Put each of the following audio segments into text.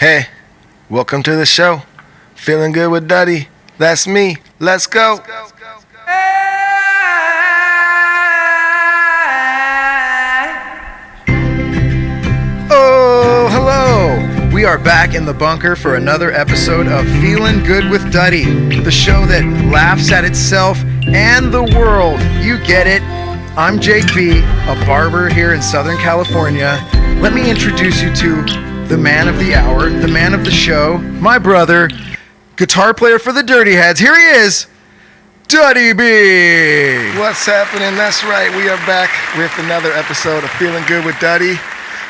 Hey, welcome to the show. Feeling good with Duddy. That's me. Let's go. Oh, hello. We are back in the bunker for another episode of Feeling Good with Duddy, the show that laughs at itself and the world. You get it. I'm Jake B, a barber here in Southern California. Let me introduce you to the man of the hour, the man of the show, my brother, guitar player for the Dirty Heads. Here he is, Duddy B. What's happening? That's right. We are back with another episode of Feeling Good with Duddy.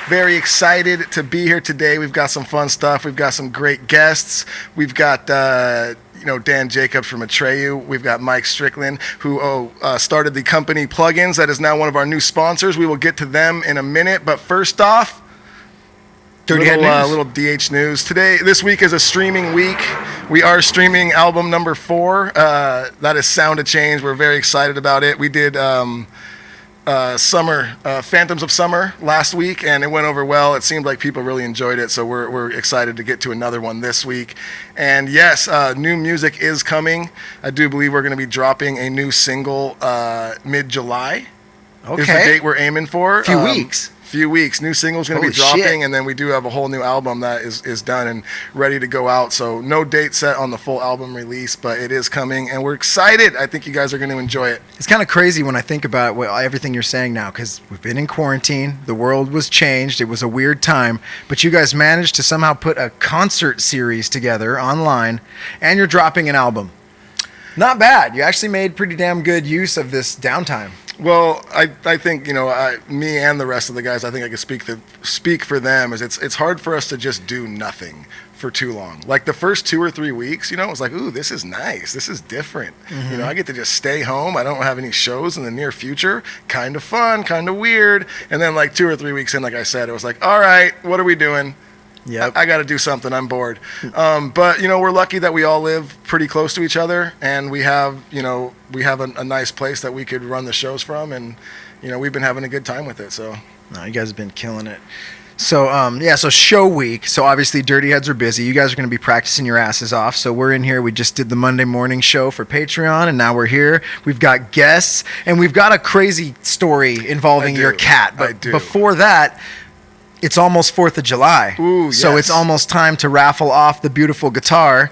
Very excited to be here today. We've got some fun stuff. We've got some great guests. We've got Dan Jacobs from Atreyu. We've got Mike Stricklin, who started the company Pluginz. That is now one of our new sponsors. We will get to them in a minute. But first off, little DH news. This week is a streaming week. We are streaming album number 4. That is Sound of Change. We're very excited about it. We did Phantoms of Summer last week, and it went over well. It seemed like people really enjoyed it, so we're excited to get to another one this week. And yes, new music is coming. I do believe we're going to be dropping a new single mid-July. Okay. Is the date we're aiming for. Few weeks. New singles going to be dropping, and then we do have a whole new album that is done and ready to go out. So no date set on the full album release, but it is coming, and we're excited. I think you guys are going to enjoy it. It's kind of crazy when I think about everything you're saying now, because we've been in quarantine. The world was changed. It was a weird time, but you guys managed to somehow put a concert series together online, and you're dropping an album. Not bad. You actually made pretty damn good use of this downtime. Well, I think, me and the rest of the guys, I think I can speak for them, is it's hard for us to just do nothing for too long. Like the first 2 or 3 weeks, it was like, ooh, this is nice. This is different. Mm-hmm. I get to just stay home. I don't have any shows in the near future. Kind of fun, kind of weird. And then like 2 or 3 weeks in, like I said, it was like, all right, what are we doing? Yep. I got to do something. I'm bored. But we're lucky that we all live pretty close to each other, and we have a nice place that we could run the shows from, and we've been having a good time with it. So no, you guys have been killing it. So so show week. So obviously Dirty Heads are busy. You guys are going to be practicing your asses off. So we're in here. We just did the Monday morning show for Patreon, and now we're here. We've got guests, and we've got a crazy story involving your cat. But before that, it's almost 4th of July. Ooh, yes. So it's almost time to raffle off the beautiful guitar,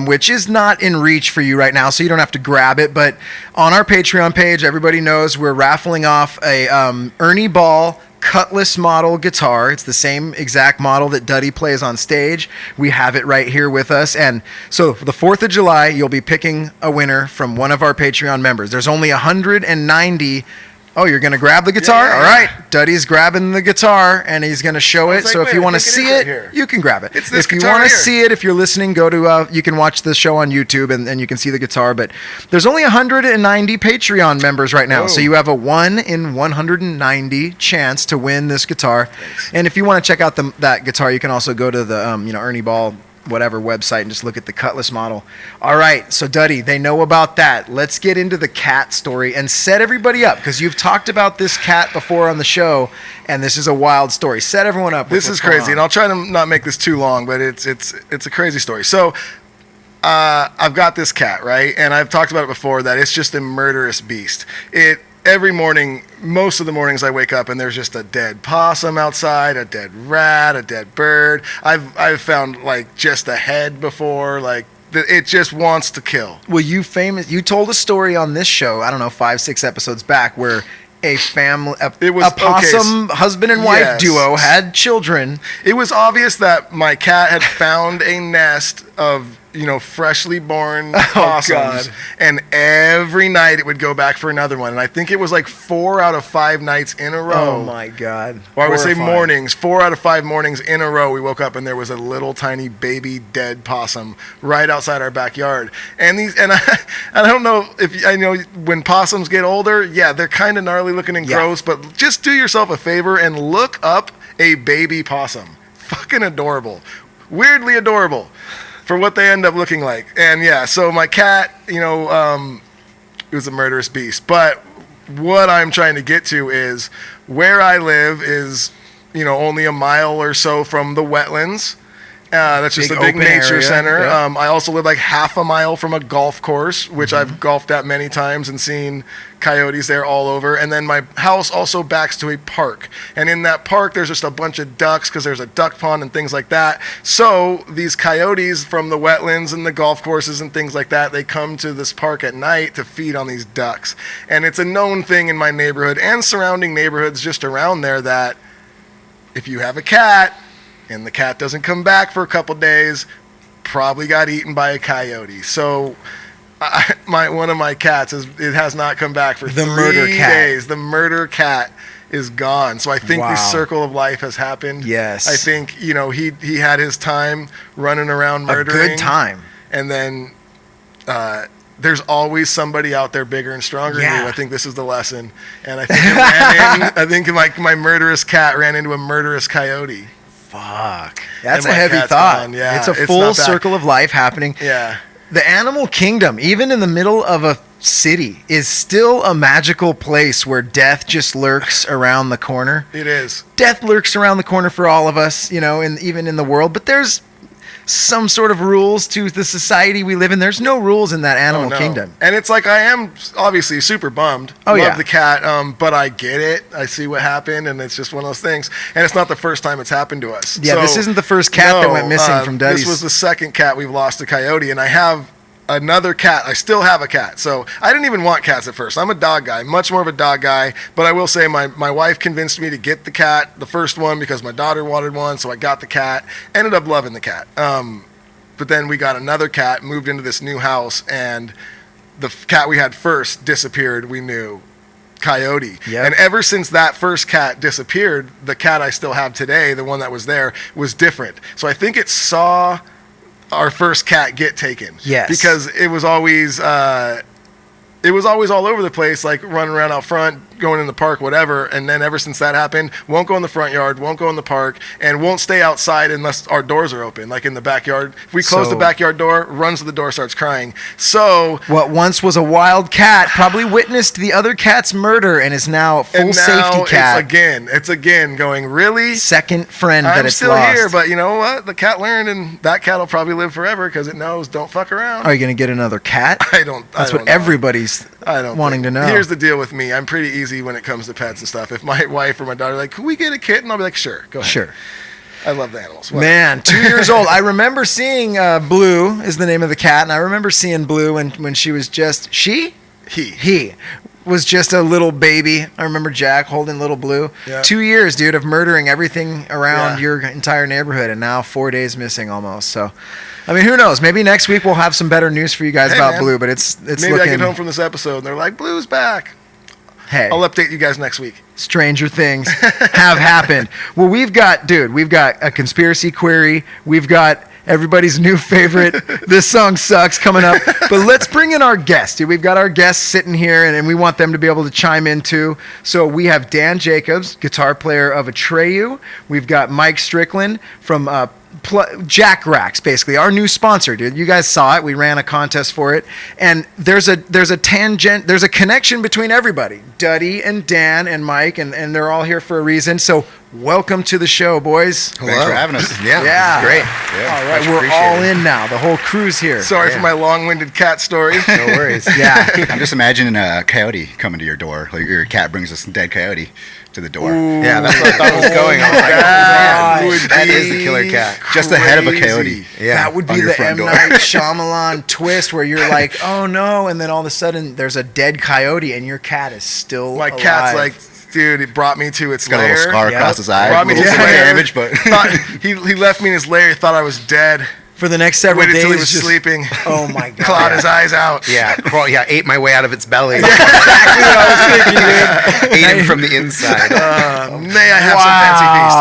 which is not in reach for you right now, so you don't have to grab it. But on our Patreon page, everybody knows we're raffling off a Ernie Ball Cutlass model guitar. It's the same exact model that Duddy plays on stage. We have it right here with us. And so for the 4th of July, you'll be picking a winner from one of our Patreon members. There's only 190. Oh, you're going to grab the guitar? Yeah. All right. Duddy's grabbing the guitar, and he's going to show it. So if you want to see it, you can grab it. It's this if you guitar want to here. see it, if you're listening, go to, you can watch the show on YouTube, and you can see the guitar. But there's only 190 Patreon members right now. Whoa. So you have a 1 in 190 chance to win this guitar. Thanks. And if you want to check out that guitar, you can also go to the, Ernie Ball whatever website and just look at the Cutlass model. All right, so Duddy, they know about that. Let's get into the cat story and set everybody up, because you've talked about this cat before on the show, and this is a wild story. Set everyone up. This is crazy, and I'll try to not make this too long, but it's a crazy story. So I've got this cat, right? And I've talked about it before, that it's just a murderous beast. Every morning, most of the mornings I wake up and there's just a dead possum outside, a dead rat, a dead bird. I've found like just a head before, like it just wants to kill. Well, you told a story on this show, I don't know, 5-6 episodes back, where a possum husband and wife duo had children. It was obvious that my cat had found a nest of freshly born possums, and every night it would go back for another one. And I think it was like 4 out of 5 nights in a row. Oh my God! Or I would say mornings. 4 out of 5 mornings in a row, we woke up and there was a little tiny baby dead possum right outside our backyard. And I don't know if I know when possums get older. Yeah, they're kind of gnarly looking and gross. But just do yourself a favor and look up a baby possum. Fucking adorable, weirdly adorable, for what they end up looking like. And yeah, so my cat, it was a murderous beast. But what I'm trying to get to is where I live is, only a mile or so from the wetlands. That's just a big open nature area. center. Yeah. I also live like half a mile from a golf course, which I've golfed at many times and seen coyotes there all over. And then my house also backs to a park. And in that park, there's just a bunch of ducks because there's a duck pond and things like that. So these coyotes from the wetlands and the golf courses and things like that, they come to this park at night to feed on these ducks. And it's a known thing in my neighborhood and surrounding neighborhoods just around there that if you have a cat, and the cat doesn't come back for a couple days, probably got eaten by a coyote. So one of my cats has not come back for The 3 murder cat. days. The murder cat is gone. So I think the Wow. circle of life has happened. Yes. I think, he had his time running around murdering. A good time. And then there's always somebody out there bigger and stronger than Yeah. you. I think this is the lesson. And I think my murderous cat ran into a murderous coyote. Fuck. That's And a my heavy cat's thought. gone. Yeah, it's a it's full not bad. circle of life happening. Yeah. The animal kingdom, even in the middle of a city, is still a magical place where death just lurks around the corner. It is. Death lurks around the corner for all of us, and even in the world. But there's some sort of rules to the society we live in. There's no rules in that animal kingdom. And it's like I am obviously super bummed. Oh, Love yeah. the cat, but I get it. I see what happened, and it's just one of those things. And it's not the first time it's happened to us. Yeah, this isn't the first cat that went missing from Duddy's. This was the second cat we've lost to coyote, and I have another cat. I still have a cat. So I didn't even want cats at first. I'm a dog guy, much more of a dog guy. But I will say my wife convinced me to get the cat, the first one, because my daughter wanted one. So I got the cat. Ended up loving the cat. But then we got another cat, moved into this new house, and the cat we had first disappeared. We knew. Coyote. Yep. And ever since that first cat disappeared, the cat I still have today, the one that was there, was different. So I think it saw our first cat get taken. Yes. Because it was always all over the place, like running around out front, going in the park, whatever. And then ever since that happened, won't go in the front yard, won't go in the park, and won't stay outside unless our doors are open, like in the backyard. If we close So- the backyard door, runs to the door, starts crying. So What once was a wild cat probably witnessed the other cat's murder and is now a full and now safety cat. It's again going, really? Second friend that I'm it's still lost. here, but you know what? The cat learned, and that cat will probably live forever because it knows don't fuck around. Are you going to get another cat? I don't. That's I don't what know. everybody's I don't wanting think- to know. Here's the deal with me. I'm pretty easy when it comes to pets and stuff. If my wife or my daughter are like, "Can we get a kitten?" I'll be like, "Sure, go ahead." Sure. I love the animals. What? Man, 2 years old. I remember seeing Blue is the name of the cat, and I remember seeing Blue when she was just he was just a little baby. I remember Jack holding little Blue. Yeah. 2 years, dude, of murdering everything around Yeah. your entire neighborhood, and now 4 days missing almost. So, I mean, who knows? Maybe next week we'll have some better news for you guys Hey, about man. Blue. But it's Maybe looking. I get home from this episode and they're like, "Blue's back." Hey, I'll update you guys next week. stranger things have happened. Well, we've got a conspiracy query. We've got everybody's new favorite, This Song Sucks, coming up. But let's bring in our guest, dude. We've got our guests sitting here, and we want them to be able to chime in too. So we have Dan Jacobs, guitar player of Atreyu. We've got Mike Stricklin from Jack Racks, basically our new sponsor, dude. You guys saw it. We ran a contest for it, and there's a connection between everybody. Duddy and Dan and Mike, and they're all here for a reason. So welcome to the show, boys. Thanks for having us. Yeah, Yeah. this is great. Yeah, All right, much we're appreciated. all in now. The whole crew's here. Sorry Yeah. for my long-winded cat story. No worries. Yeah. I'm just imagining a coyote coming to your door. Like your cat brings us a dead coyote to the door. Ooh. Yeah, that's what I thought was going. I was like, That oh, would man, that be is the killer cat. Just the head of a crazy. coyote. Yeah, That would on be your the front M. door. Night Shyamalan twist where you're like, oh no, and then all of a sudden there's a dead coyote and your cat is still My alive. cat's like, dude, it brought me to its He's got a lair. little scar Yep. across his eye. Brought me to Little its lair. damage, but Thought- he left me in his lair. He thought I was dead. for the next several Waited days. till he was just- sleeping. Oh my god. Clawed his eyes out. Yeah, ate my way out of its belly. Exactly what I was thinking, dude. Ate him from the inside. May I have some fancy feast?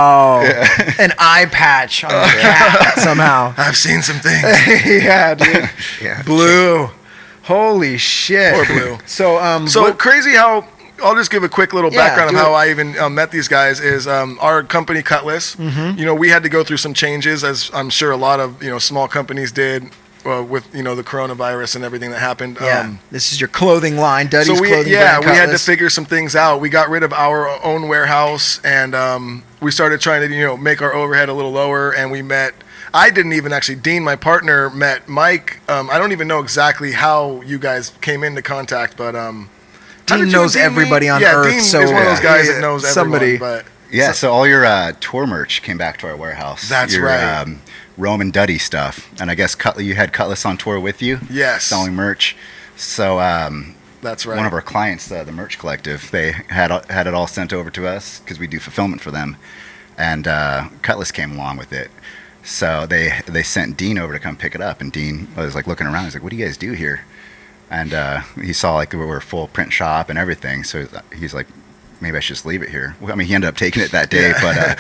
Wow. An eye patch on the cat somehow. I've seen some things. Yeah, dude. Yeah. Blue. Holy shit. Poor Blue. So, So what- crazy how I'll just give a quick little Yeah, background of do how it. I even met these guys. Is our company Cutlass. Mm-hmm. You know, we had to go through some changes, as I'm sure a lot of small companies did with the coronavirus and everything that happened. yeah, this is your clothing line, Duddy's So we clothing we brand, had to Cutlass. figure some things out. We got rid of our own warehouse, and we started trying to make our overhead a little lower. And we met I didn't even actually. Dean, my partner, met Mike. I don't even know exactly how you guys came into contact, but how did Dean you knows and Dean everybody meet? on yeah, Earth, Dean so is one of those guys that knows somebody. everyone. But Yeah, so all your tour merch came back to our warehouse. That's your, right. Rome and Duddy stuff, and I guess you had Cutlass on tour with you. Yes. Selling merch. So that's right. one of our clients, the Merch Collective, they had it all sent over to us because we do fulfillment for them, and Cutlass came along with it. So they sent Dean over to come pick it up, and Dean was like looking around. He's like, "What do you guys do here?" And he saw like we were a full print shop and everything. So he's like, maybe I should just leave it here. Well, I mean, he ended up taking it that day, but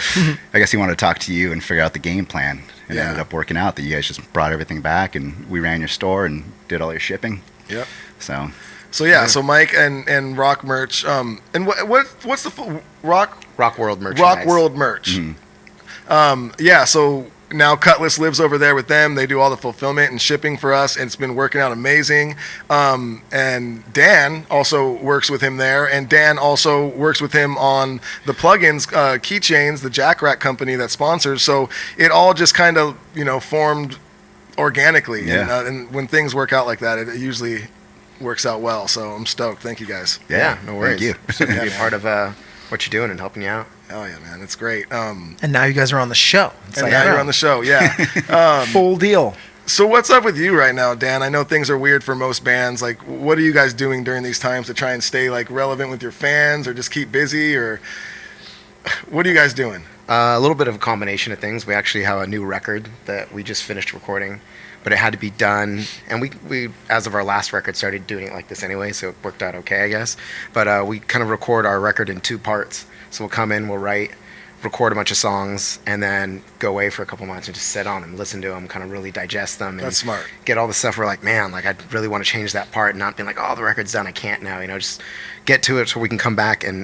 I guess he wanted to talk to you and figure out the game plan. And it ended up working out that you guys just brought everything back, and we ran your store and did all your shipping. Yep. So Mike and Rock Merch. And what's the Rock World merchandise. Rock World Merch? Mhm. So now Cutlass lives over there with them. They do all the fulfillment and shipping for us, and it's been working out amazing. And Dan also works with him there, and Dan also works with him on the Pluginz Keychains, the Jackrack company that sponsors. So it all just kind of formed organically. Yeah. And when things work out like that, it usually works out well. So I'm stoked. Thank you guys. Yeah, no worries. Thank you. So to be a part of what you're doing and helping you out. Oh yeah, man, it's great. And now you guys are on the show. It's And like, now you're on the show, yeah. full deal. So what's up with you right now, Dan? I know things are weird for most bands. Like, what are you guys doing during these times to try and stay like relevant with your fans, or just keep busy, or what are you guys doing? A little bit of a combination of things. We actually have a new record that we just finished recording, but it had to be done. And we as of our last record, started doing it like this anyway, so it worked out okay, I guess. But we kind of record our record in 2 parts. So we'll come in, we'll write, record a bunch of songs, and then go away for a couple months and just sit on them, listen to them, kind of really digest them. And That's smart. Get all the stuff we're like, man, like I really want to change that part, and not being like, oh, the record's done, I can't now. Just get to it so we can come back and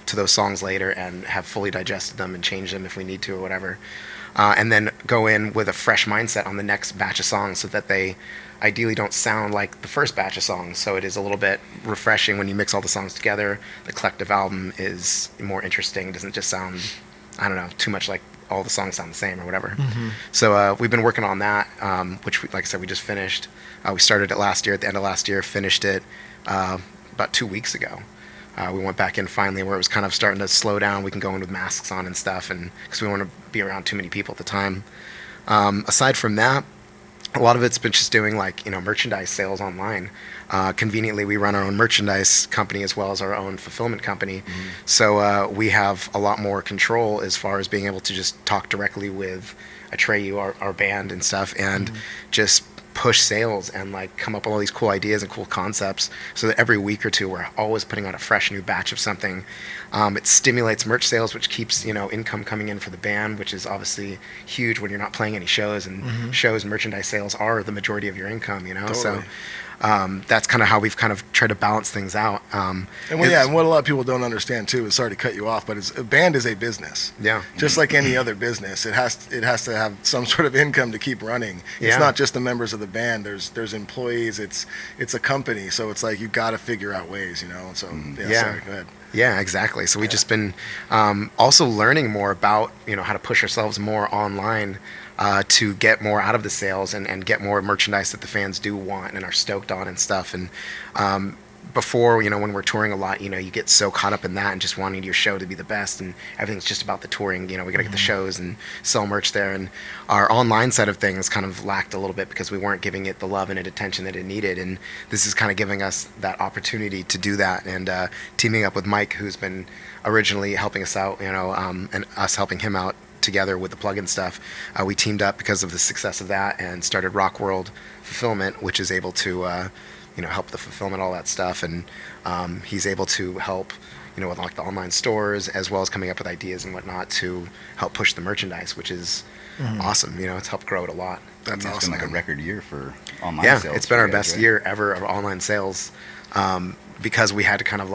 to those songs later and have fully digested them and change them if we need to or whatever. And then go in with a fresh mindset on the next batch of songs so that they ideally don't sound like the first batch of songs. So it is a little bit refreshing when you mix all the songs together. The collective album is more interesting. It doesn't just sound, I don't know, too much like all the songs sound the same or whatever. Mm-hmm. So we've been working on that, which, like I said, we just finished. We started it last year, at the end of last year, finished it about 2 weeks ago. We went back in finally where it was kind of starting to slow down. We can go in with masks on and stuff, and because we don't want to be around too many people at the time. Aside from that, a lot of it's been just doing merchandise sales online. Conveniently, we run our own merchandise company as well as our own fulfillment company. Mm-hmm. So we have a lot more control as far as being able to just talk directly with Atreyu, our band and stuff, and just push sales and come up with all these cool ideas and cool concepts, so that every week or two we're always putting out a fresh new batch of something. It stimulates merch sales, which keeps income coming in for the band, which is obviously huge when you're not playing any shows, and shows and merchandise sales are the majority of your income. Totally. So that's kind of how we've kind of tried to balance things out. And what a lot of people don't understand too is, sorry to cut you off, but a band is a business. Yeah. Just like any other business, it has to have some sort of income to keep running. It's Yeah. not just the members of the band. There's employees. It's a company. So it's like you got to figure out ways, So sorry, go ahead. Yeah, exactly. So we've just been also learning more about how to push ourselves more online to get more out of the sales and get more merchandise that the fans do want and are stoked on and stuff. And before, when we're touring a lot, you get so caught up in that and just wanting your show to be the best, and everything's just about the touring. We got to get the shows and sell merch there. And our online side of things kind of lacked a little bit because we weren't giving it the love and attention that it needed. And this is kind of giving us that opportunity to do that. And teaming up with Mike, who's been originally helping us out, and us helping him out together with the plugin stuff, we teamed up because of the success of that and started Rock World Fulfillment, which is able to help the fulfillment, all that stuff. And he's able to help with the online stores, as well as coming up with ideas and whatnot to help push the merchandise, which is awesome. It's helped grow it a lot. That's It's awesome. been a record year for online Yeah, sales. it's been our for you guys, best right? year ever of online sales, because we had to kind of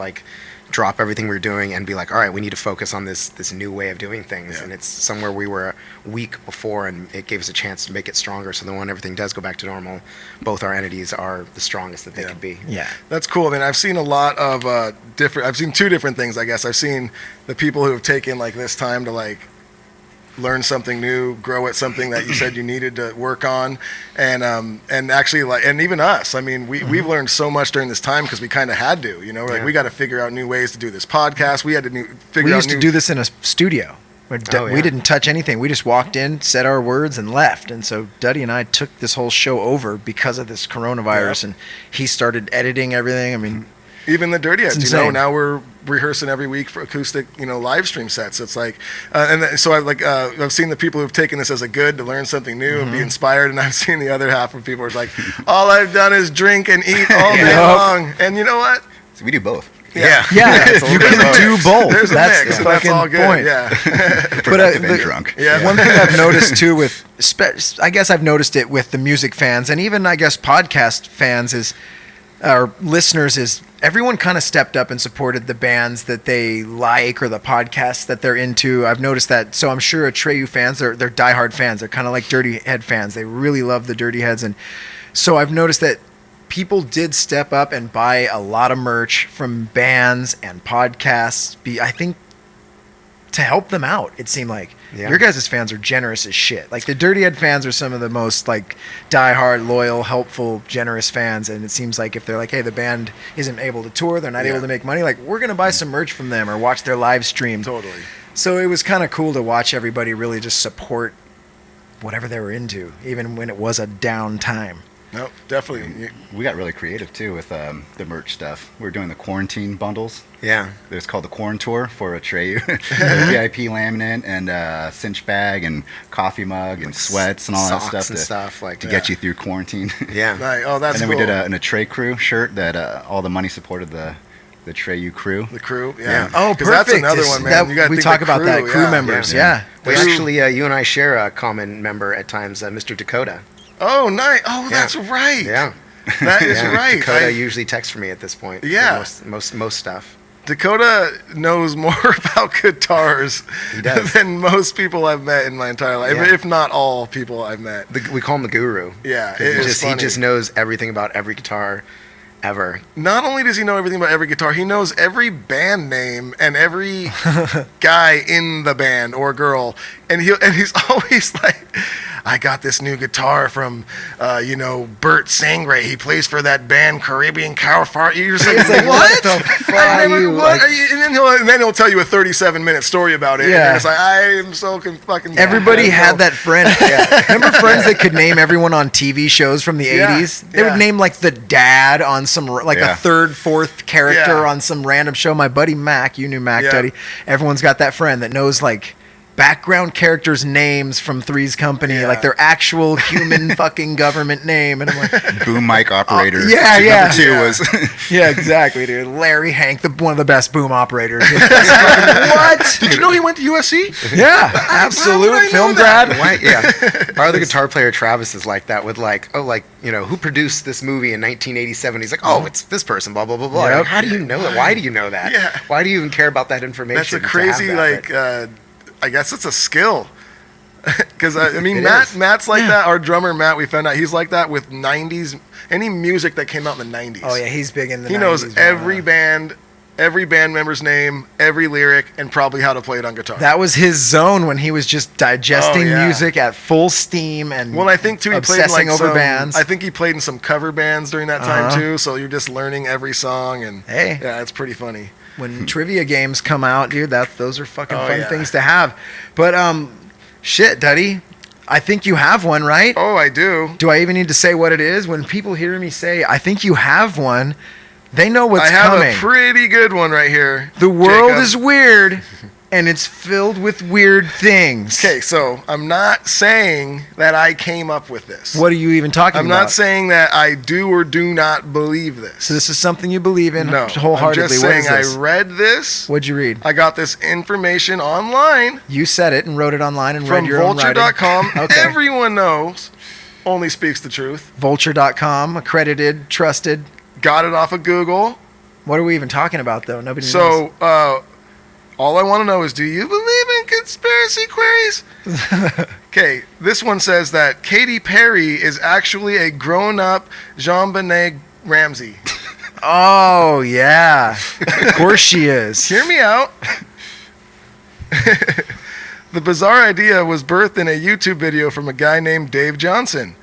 drop everything we were doing and be like, all right, we need to focus on this new way of doing things. Yeah. And it's somewhere we were weak before, and it gave us a chance to make it stronger. So then when everything does go back to normal, both our entities are the strongest that they could be. Yeah. That's cool. I mean, I've seen a lot of I've seen 2 different things, I guess. I've seen the people who have taken this time to learn something new, grow at something that you said you needed to work on, and actually like, and even us. I mean, we've learned so much during this time because we kind of had to. You know, like we got to figure out new ways to do this podcast. We had to figure out. We used to do this in a studio. We didn't touch anything. We just walked in, said our words, and left. And so Duddy and I took this whole show over because of this coronavirus, and he started editing everything. I mean, even the Dirty Heads, insane. now we're rehearsing every week for acoustic, live stream sets. It's like, so I've seen the people who've taken this as a good to learn something new and be inspired, and I've seen the other half of people who's like, all I've done is drink and eat all day long. And you know what? So we do both. Yeah, you can do both. There's a that's mix, the and that's all fucking good. point. Yeah. Productive and drunk. Yeah. One thing I've noticed too I guess I've noticed it with the music fans and even I guess podcast fans or listeners is everyone kind of stepped up and supported the bands that they like or the podcasts that they're into. I've noticed that. So I'm sure Atreyu fans, they're diehard fans. They're kind of like Dirty Head fans. They really love the Dirty Heads. And so I've noticed that people did step up and buy a lot of merch from bands and podcasts. I think to help them out, it seemed like your guys' fans are generous as shit. Like the Dirty Head fans are some of the most like diehard, loyal, helpful, generous fans. And it seems like if they're like, hey, the band isn't able to tour, they're not able to make money, like we're gonna buy some merch from them or watch their live stream. Totally. So it was kind of cool to watch everybody really just support whatever they were into, even when it was a down time. No, definitely. We got really creative too with the merch stuff. We were doing the quarantine bundles. Yeah. It's called the Quarant Tour for Atreyu. VIP laminate and cinch bag and coffee mug and sweats and all that Socks stuff and stuff like to get you through quarantine. Yeah. Right. Oh, that's and then cool. we did an Atreyu crew shirt that all the money supported the Atreyu crew. The crew, yeah. Oh, 'Cause perfect. that's another one, man. You gotta we think talk the about that crew, crew yeah. members. Yeah. We actually, you and I share a common member at times, Mr. Dakota. Oh, nice. Oh, that's right. Yeah. That is right. Dakota usually texts for me at this point. Yeah. For most stuff. Dakota knows more about guitars He does. than most people I've met in my entire life, Yeah. if not all people I've met. We call him the guru. Yeah, He just knows everything about every guitar ever. Not only does he know everything about every guitar, he knows every band name and every guy in the band or girl, and he's always like, I got this new guitar from, Bert Sangre. He plays for that band Caribbean Cowfart. You're just like, what? the fuck I are never, you, what? like- And then he'll tell you a 37-minute story about it. Yeah. And it's like, I am so fucking. Everybody had that friend. Remember friends that could name everyone on TV shows from the Yeah, 80s? They would name like the dad on some, like a third, fourth character on some random show. My buddy Mac, you knew Mac, Yeah. Duddy. Everyone's got that friend that knows like background characters' names from Three's Company, like their actual human fucking government name. And I'm like, Boom mic operator. yeah. Number 2 was. yeah, exactly, dude. Larry Hank, one of the best boom operators. What? Did you know he went to USC? Yeah, How would absolute I film know that? grad. Why? Yeah. Our other guitar player Travis is like that with who produced this movie in 1987? He's like, oh, it's this person, blah blah blah blah. Yep. Like, how do you know that? Why do you know that? Yeah. Why do you even care about that information? That's a to have crazy, that? I guess it's a skill. Because, It is. Matt's like that. Our drummer, Matt, we found out he's like that with 90s, any music that came out in the 90s. Oh yeah, he's big in the. He 90s, knows every band member's name, every lyric, and probably how to play it on guitar. That was his zone when he was just digesting Oh, yeah. music at full steam and Well, I think too he played in obsessing like over some, bands. I think he played in some cover bands during that time Uh-huh. too. So you're just learning every song, and Hey. yeah, it's pretty funny. When trivia games come out, dude, those are fucking Oh, fun yeah. things to have. But shit, Duddy, I think you have one, right? Oh, I do. Do I even need to say what it is? When people hear me say, I think you have one, they know what's I have coming. a pretty good one right here. The world Jacob. is weird, and it's filled with weird things. Okay, so I'm not saying that I came up with this. What are you even talking I'm about? not saying that I do or do not believe this. So this is something you believe in No, wholeheartedly. I'm just What saying is this? I read this. What'd you read? I got this information online You said it and wrote it online and from read your own writing. vulture.com. Okay. Everyone knows only speaks the truth. Vulture.com, accredited, trusted. Got it off of Google. What are we even talking about, though? Nobody knows. So, all I want to know is, do you believe in conspiracy queries? Okay, this one says that Katy Perry is actually a grown-up Jean-Benet Ramsey. Oh, yeah. Of course she is. Hear me out. The bizarre idea was birthed in a YouTube video from a guy named Dave Johnson.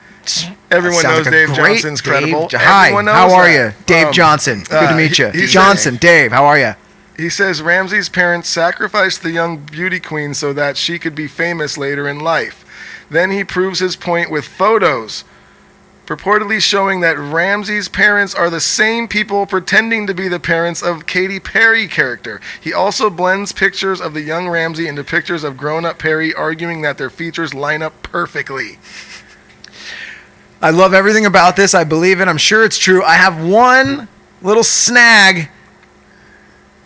Everyone Sounds knows like a Dave great Johnson's credible. Dave. Hi, Everyone knows how are that. you? Dave Johnson. Good to meet you. he Johnson, Dave, how are you? He says Ramsey's parents sacrificed the young beauty queen so that she could be famous later in life. Then he proves his point with photos, purportedly showing that Ramsey's parents are the same people pretending to be the parents of Katy Perry character. He also blends pictures of the young Ramsey into pictures of grown-up Perry, arguing that their features line up perfectly. I love everything about this. I believe it. I'm sure it's true. I have one little snag.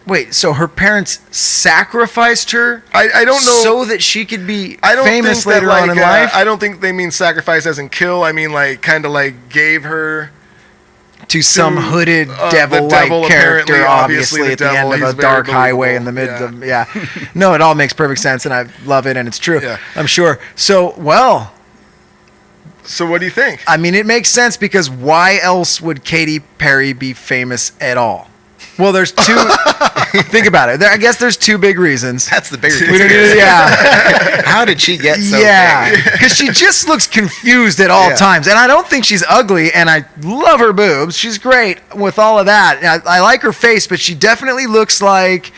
Wait, so her parents sacrificed her? I don't know. So that she could be I don't famous think later that, on in life? I don't think they mean sacrifice as in kill. I mean, like, kind of like gave her To some hooded the devil-like devil, apparently, character, obviously obviously, the at the devil. end He's of a very dark highway in the believable. mid of, No, it all makes perfect sense, and I love it, and it's true. Yeah. I'm sure. So, well, So what do you think? I mean, it makes sense because why else would Katy Perry be famous at all? Well, there's two. Think about it. I guess there's two big reasons. That's the bigger We don't need to- yeah. How did she get so Yeah, big? because she just looks confused at all Yeah. times, and I don't think she's ugly, and I love her boobs. She's great with all of that. And I like her face, but she definitely looks like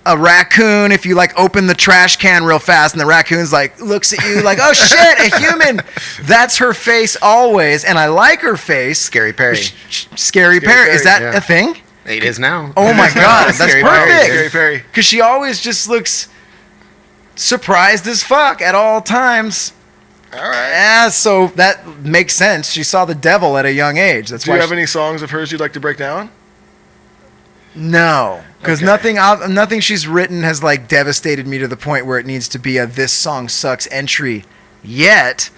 a raccoon if you like open the trash can real fast and the raccoon's like looks at you like, oh shit, a human. That's her face always, and I like her face. Scary Perry. Scary Perry. Is that yeah. a thing? It is now. Oh my god, that's Scary perfect. Perry. Scary Perry. Because she always just looks surprised as fuck at all times. All right. Yeah, so that makes sense. She saw the devil at a young age. That's Do you why. have any songs of hers you'd like to break down? No, because Okay. nothing she's written has like devastated me to the point where it needs to be a "this song sucks" entry yet.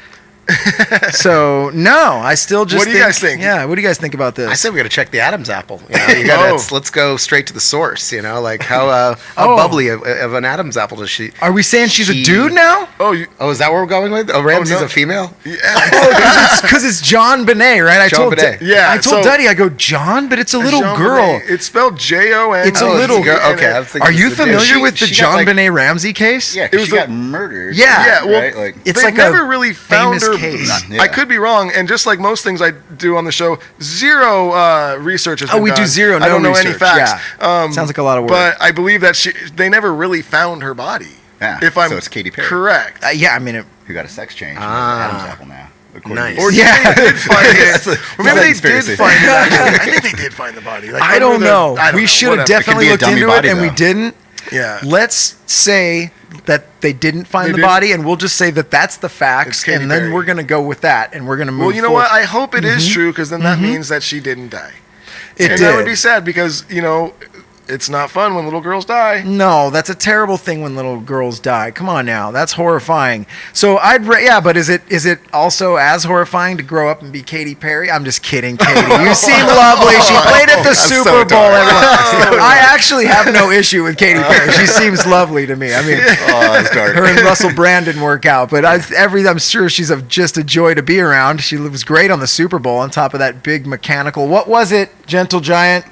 So no, I still just. What do you guys think? Yeah, what do you guys think about this? I said we got to check the Adam's apple. You know, you gotta, Oh. let's go straight to the source. You know, like how Oh. bubbly of an Adam's apple does she? Are we saying she's a She- dude now? Oh, Oh, is that where we're going with? Oh, Ramsey's no. a female. yeah. Oh, because it's John Bonet, right? I John told Bonet. Yeah, I told so- Duddy, I go John, but it's a little Jean girl. Bonnet. It's spelled Jon. It's a Oh, little- a girl. and Okay, it- I was thinking Are you it's a dude. familiar She- with the she got, John like- Bonet Ramsey case? Yeah, It 'cause was she got a- murdered. Yeah. Yeah, well, right? Like, It's they like never a really found famous her. case. Yeah. I could be wrong, and just like most things I do on the show, zero research has been we do done. zero, I don't no know any research, facts. yeah. Sounds like a lot of work. But I believe that they never really found her body. Yeah, If I'm so it's Katy Perry. correct. Yeah, I mean, who got a sex change? Ah. Adam's apple now. according Nice. to Or you. Yeah. they did find it. That's a- Or maybe they did conspiracy. find it. Actually. I think they did find the body. Like, I don't over know. I don't We know, should have whatever. definitely be a looked dummy into body, it, and we though. didn't. Yeah. Let's say that they didn't find They the did? body, and we'll just say that that's the It's facts, Katy and then Perry. we're going to go with that, and we're going to move Well, you know forward. what? I hope it is true, because then that means that she didn't die. It and did. that would be sad, because, you know, it's not fun when little girls die. No, that's a terrible thing when little girls die. Come on now, that's horrifying. So but is it also as horrifying to grow up and be Katy Perry? I'm just kidding, Katy. You seem lovely. She played at the That's so Super Bowl. dark. Everyone. I actually have no issue with Katy Perry. She seems lovely to me. I mean, Oh, it's dark. her and Russell Brand didn't work out, but I'm sure she's just a joy to be around. She was great on the Super Bowl on top of that big mechanical. What was it, Gentle Giant?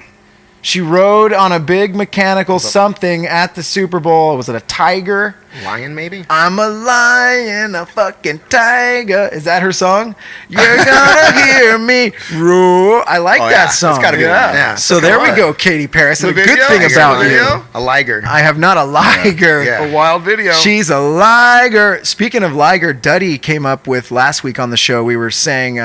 She rode on a big mechanical something at the Super Bowl. Was it a tiger? Lion, maybe. I'm a lion, a fucking tiger. Is that her song? You're gonna hear me roar. I like Oh, that yeah. song. It's gotta be Yeah. one. Yeah. So there we go, Katy Perry. So The the good video? thing You got about the you, video? A liger. I have not a liger. Yeah. A wild video. She's a liger. Speaking of liger, Duddy came up with last week on the show. We were saying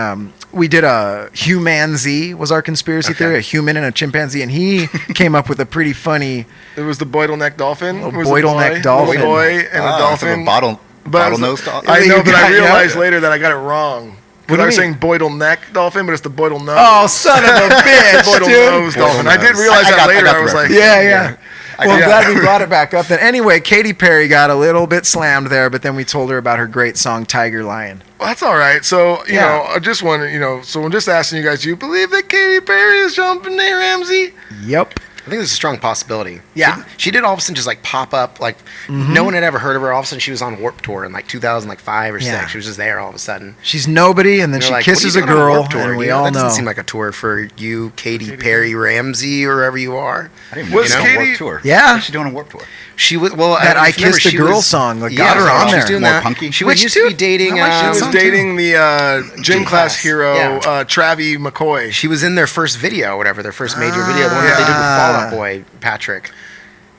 we did a humanzee was our conspiracy theory, a human and a chimpanzee, and he came up with a pretty funny. It was the boilerneck dolphin. A It was boilerneck boy, dolphin. A boy and a Ah, dolphin. It's like a bottlenose dolphin. I know, You but I got- yeah. realized later that I got it wrong. What Because do I you was mean? saying boidle-neck dolphin, but it's the boidle-nose. Oh, son of a bitch, boidle dude. nose dolphin. I did Boidle-nose. realize I that got- I later. got I the was like, reference. Yeah. Well, I'm Yeah. glad we brought it back up. Then anyway, Katy Perry got a little bit slammed there, but then we told her about her great song "Tiger Lion." Well, that's all right. So, you Yeah. know, I just wanted, so I'm just asking you guys, do you believe that Katy Perry is John Benet Ramsey? Yep. I think there's a strong possibility. Yeah. She did all of a sudden just like pop up. Like no one had ever heard of her. All of a sudden she was on Warped Tour in like 2005 or Yeah. 6. She was just there all of a sudden. She's nobody, and then They're she like, kisses "What a are you doing on girl, Warped Tour?" and we You know, all that know. doesn't seem like a tour for you, Katy Perry Ramsey, or wherever you are. I didn't even Was know she was on a Katie- Warped Tour. Yeah. What's she doing on Warped Tour? She was well. That I I don't know if you Kissed remember, a she Girl was- song, like, yeah, got her on she was there. doing More that. punky? She Which used to be dude? dating. I like She that was song too. dating the gym class hero, Yeah. Travie McCoy. She was in their first video, whatever, their first major video, the one that they did with Fall Out Boy, Patrick.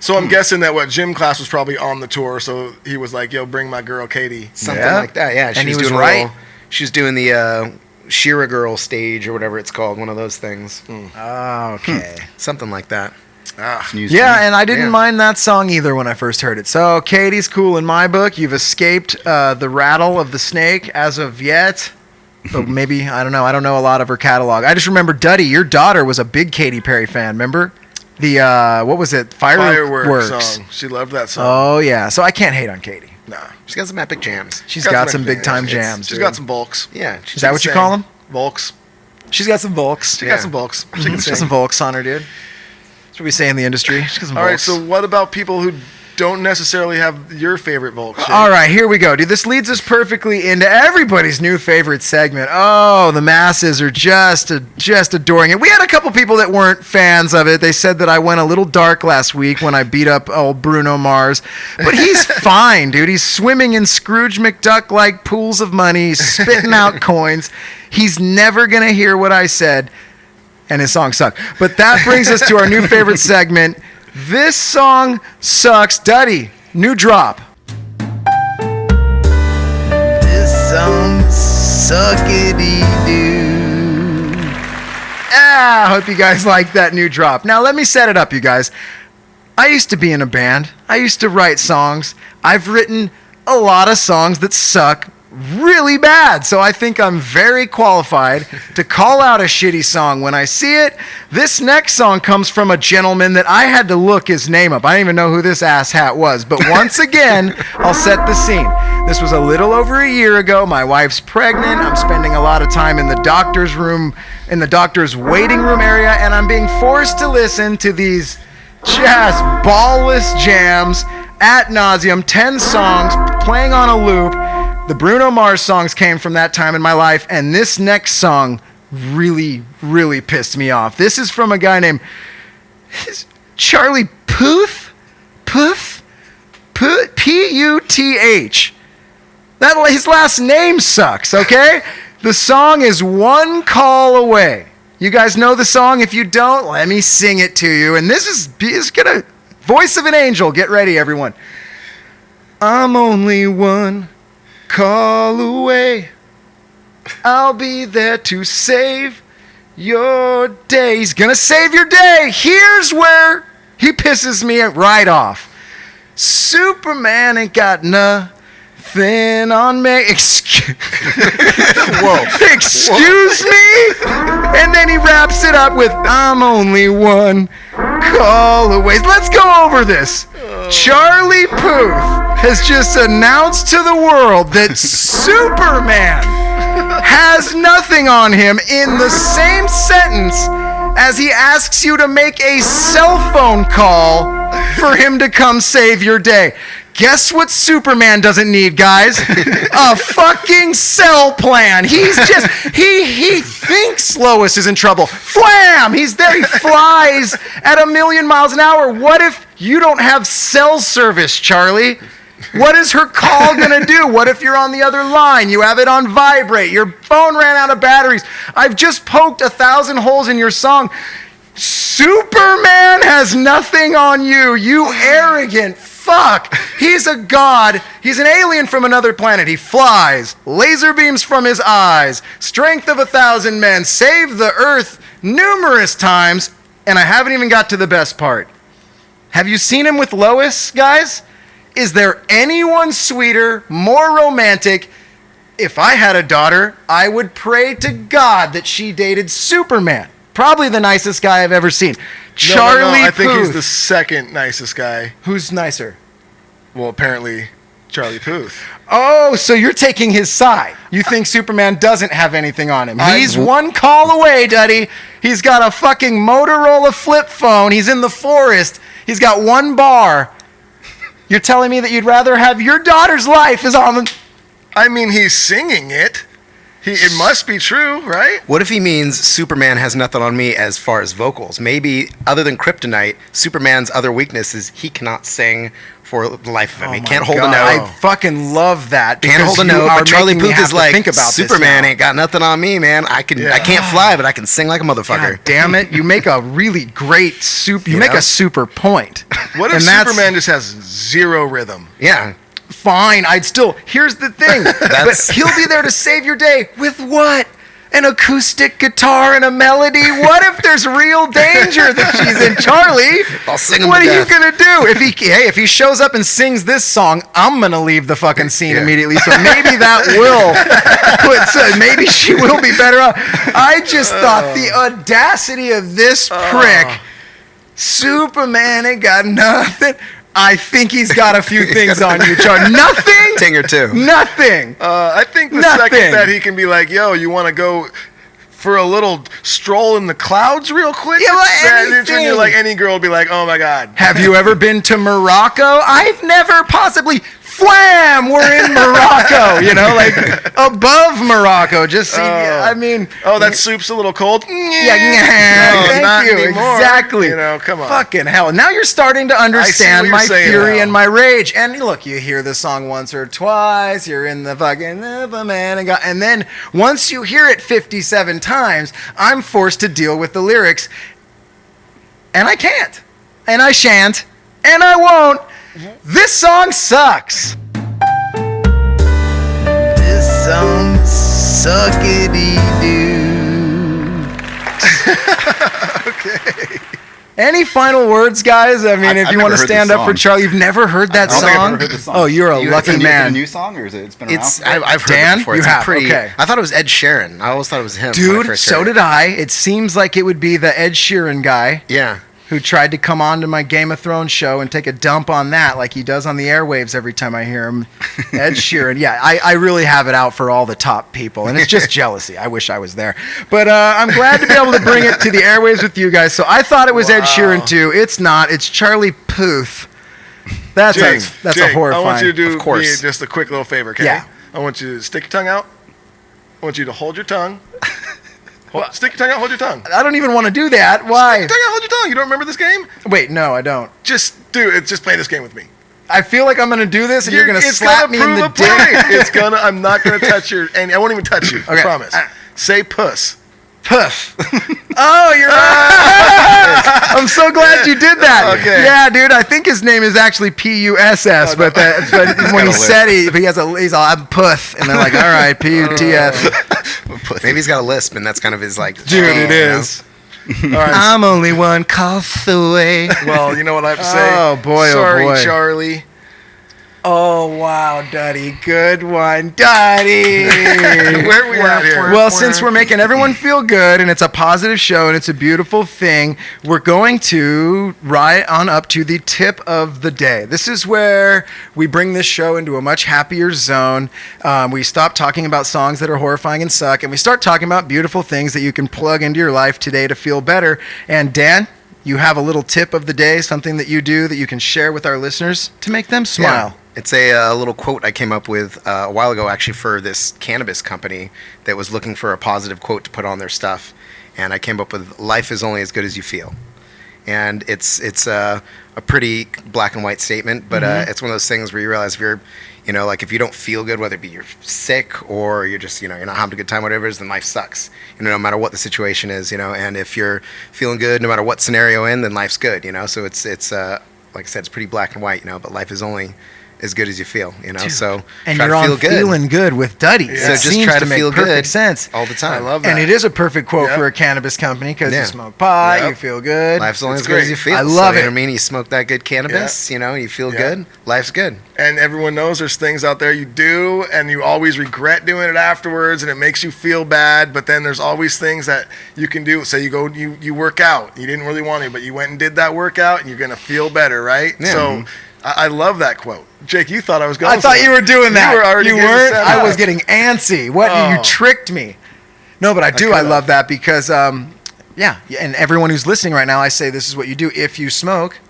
So I'm guessing that gym class was probably on the tour, so he was like, "Yo, bring my girl Katie." Something Yeah. like that, yeah. And he was doing a right. little- she was doing the Shira Girl stage or whatever it's called, one of those things. Okay. Something like that. Snooze Yeah, Jimmy. and I didn't Yeah. mind that song either when I first heard it. So Katie's cool in my book. You've escaped the rattle of the snake as of yet. But maybe, I don't know. I don't know a lot of her catalog. I just remember Duddy, your daughter, was a big Katy Perry fan, remember? The, what was it? Fireworks song. She loved that song. Oh, yeah. So I can't hate on Katie. Nah, She's got some epic jams. She's got some big big-time jams. She's dude. got some bulks. Yeah. Is that what you call them? Volks. She's got some Volks. She Yeah. got some bulks. She can She's got sing. some Volks on her, dude. That's what we say in the industry. She's got some All right, Volks. so what about people who don't necessarily have your favorite Volks? Shane? All right, here we go, dude. This leads us perfectly into everybody's new favorite segment. Oh, the masses are just adoring it. We had a couple people that weren't fans of it. They said that I went a little dark last week when I beat up old Bruno Mars. But he's fine, dude. He's swimming in Scrooge McDuck-like pools of money, he's spitting out coins. He's never going to hear what I said, and his song sucked. But that brings us to our new favorite segment. This song sucks. Duddy, new drop. This song suckity doo. I hope you guys like that new drop. Now let me set it up, you guys. I used to be in a band. I used to write songs. I've written a lot of songs that suck really bad. So I think I'm very qualified to call out a shitty song when I see it. This next song comes from a gentleman that I had to look his name up. I don't even know who this asshat was. But once again, I'll set the scene. This was a little over a year ago. My wife's pregnant. I'm spending a lot of time in the doctor's room, in the doctor's waiting room area, and I'm being forced to listen to these just ballless jams ad nauseum, 10 songs playing on a loop. The Bruno Mars songs came from that time in my life, and this next song really, really pissed me off. This is from a guy named Charlie Puth? P-U-T-H. His last name sucks, okay? The song is One Call Away. You guys know the song? If you don't, let me sing it to you. And this is gonna, voice of an angel. Get ready, everyone. I'm only one call away. I'll be there to save your day. He's gonna save your day. Here's where he pisses me right off. Superman ain't got nothing on me. Excuse me? And then he wraps it up with, I'm only one call away. Let's go over this. Charlie Puth has just announced to the world that Superman has nothing on him in the same sentence as he asks you to make a cell phone call for him to come save your day. Guess what Superman doesn't need, guys? A fucking cell plan. He's just, he thinks Lois is in trouble. Wham! He's there. He flies at 1,000,000 miles an hour. What if you don't have cell service, Charlie? What is her call gonna do? What if you're on the other line? You have it on vibrate. Your phone ran out of batteries. I've just poked 1,000 holes in your song. Superman has nothing on you, you arrogant fuck. He's a god. He's an alien from another planet. He flies. Laser beams from his eyes. Strength of 1,000 men. Saved the earth numerous times. And I haven't even got to the best part. Have you seen him with Lois, guys? Is there anyone sweeter, more romantic? If I had a daughter, I would pray to God that she dated Superman. Probably the nicest guy I've ever seen. Charlie I think he's Puth. the second nicest guy. Who's nicer? Well, apparently, Charlie Puth. Oh, so you're taking his side. You think Superman doesn't have anything on him. I- He's one call away, Duddy. He's got a fucking Motorola flip phone. He's in the forest. He's got one bar. You're telling me that you'd rather have your daughter's life is on the... I mean, he's singing it. It must be true, right? What if he means Superman has nothing on me as far as vocals? Maybe, other than kryptonite, Superman's other weakness is he cannot sing for the life of him. Oh He my can't hold a God, note. I fucking love that. Can't because hold a you note, are but Charlie making me Puth have is to like, think about this Superman now. ain't got nothing on me, man. I can't fly, but I can sing like a motherfucker. God damn it! You make a really great You make know? a super point. What if And that's Superman just has zero rhythm? Yeah. fine? I'd still. Here's the thing. But he'll be there to save your day with what? An acoustic guitar and a melody? What if there's real danger that she's in? Charlie, I'll sing him what to are you death. gonna do? If he shows up and sings this song, I'm gonna leave the fucking scene Yeah. immediately. So maybe that will maybe she will be better off. I just thought the audacity of this prick. Superman ain't got nothing. I think he's got a few things on you, Charlie. Nothing? Ting or two. Nothing. I think the Nothing. second that he can be like, yo, you want to go for a little stroll in the clouds real quick? Yeah, well, That's when anything. you're like, any girl will be like, oh my God. Have you ever been to Morocco? I've never possibly. Wham! We're in Morocco, like above Morocco. Just see, I mean. Oh, that soup's a little cold? Yeah, No, thank not you. anymore. Exactly. Come on. Fucking hell. Now you're starting to understand what my you're saying fury now. and my rage. And look, you hear the song once or twice, you're in the fucking man and God. And then once you hear it 57 times, I'm forced to deal with the lyrics. And I can't. And I shan't. And I won't. This song sucks. This song suckity-doo. Okay. Any final words, guys? I mean, if I've you never want to heard stand this up for song. Charlie, you've never heard that I don't think I've song? ever heard this song. Oh, you're a Is lucky it a man. new song or it's been around? I've heard Dan, it before. you It's have, pretty. okay. I thought it was Ed Sheeran. I always thought it was him. when I Dude, first so heard it. did I. It seems like it would be the Ed Sheeran guy Yeah. who tried to come on to my Game of Thrones show and take a dump on that like he does on the airwaves every time I hear him. Ed Sheeran. Yeah, I really have it out for all the top people, and it's just jealousy. I wish I was there. But I'm glad to be able to bring it to the airwaves with you guys. So I thought it was Ed Sheeran too. It's not. It's Charlie Puth. That's Jake, a Jake, horrifying. I want you to do Of course. me just a quick little favor, okay? Yeah. I want you to stick your tongue out. I want you to hold your tongue. Stick your tongue out, hold your tongue. I don't even want to do that. Why? Stick your tongue out, hold your tongue. You don't remember this game? Wait, no, I don't. Just do it. Just play this game with me. I feel like I'm going to do this, and you're going to It's slap gonna me in prove the a dick. point. It's gonna. I'm not gonna touch your. And I won't even touch you. Okay. I promise. Say puss. Puff. Oh, you're right. I'm so glad you did that. Okay. Yeah, dude. I think his name is actually Puss, but when he said he's all I'm Puff, and they're like, all right, Puff. Maybe he's got a lisp, and that's kind of his like. Dude, it is. All right. I'm only one cough away. Well, you know what I have to say. Oh, boy, oh, Sorry, boy. Charlie. Oh, wow, Duddy. Good one, Duddy. Where are we at here? Well, since we're making everyone feel good and it's a positive show and it's a beautiful thing, we're going to ride on up to the tip of the day. This is where we bring this show into a much happier zone. We stop talking about songs that are horrifying and suck, and we start talking about beautiful things that you can plug into your life today to feel better. And Dan, you have a little tip of the day, something that you do that you can share with our listeners to make them smile. Yeah. It's a little quote I came up with a while ago, actually, for this cannabis company that was looking for a positive quote to put on their stuff. And I came up with, life is only as good as you feel. And it's a pretty black and white statement, but it's one of those things where you realize if you're, like if you don't feel good, whether it be you're sick or you're just, you're not having a good time, whatever it is, then life sucks. No matter what the situation is, and if you're feeling good, no matter what scenario in, then life's good, So it's like I said, it's pretty black and white, but life is only as good as you feel, so And try you're to feel on good. feeling good with Duddy. Yeah. So It just seems try to make feel perfect good sense. all the time. I love that. And it is a perfect quote Yep. for a cannabis company because Yeah. you smoke pot, Yep. you feel good. Life's only It's as good as great. you feel. I love so, it. You know what I mean? You smoke that good cannabis, and you feel Yeah. good. Life's good. And everyone knows there's things out there you do and you always regret doing it afterwards and it makes you feel bad, but then there's always things that you can do. So you work out. You didn't really want to, but you went and did that workout and you're going to feel better, right? Yeah. So I love that quote. Jake, you thought I was going I thought you were doing that. You were already You getting weren't? set I up. was getting antsy. What? Oh. You tricked me. No, but I do. I love that because, yeah. And everyone who's listening right now, I say this is what you do. If you smoke,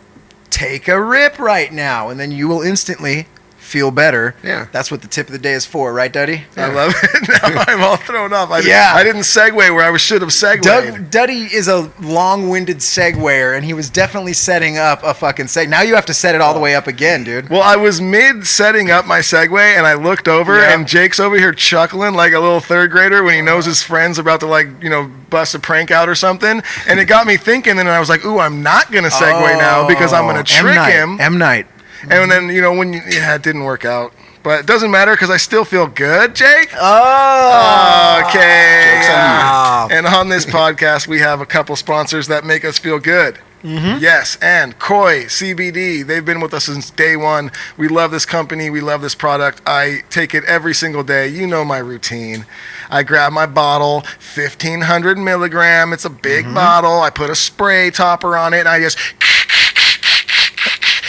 take a rip right now, and then you will instantly feel better. Yeah. That's what the tip of the day is for, right, Duddy? I love it. Now I'm all thrown off. I Yeah. didn't segue where I should have segued. Duddy is a long-winded seguer, and he was definitely setting up a fucking seg. Now you have to set it all the way up again, dude. Well, I was mid setting up my segue, and I looked over, Yeah. and Jake's over here chuckling like a little third grader when he knows his friend's about to, like, you know, bust a prank out or something. And it got me thinking, and I was like, ooh, I'm not going to segue now because I'm going to trick him. M. Night. And then, you know, it didn't work out. But it doesn't matter because I still feel good, Jake. Oh. Okay. Joke's on And on this podcast, we have a couple sponsors that make us feel good. Mm-hmm. Yes, and Koi CBD. They've been with us since day one. We love this company. We love this product. I take it every single day. You know my routine. I grab my bottle, 1,500 milligram. It's a big bottle. I put a spray topper on it, and I just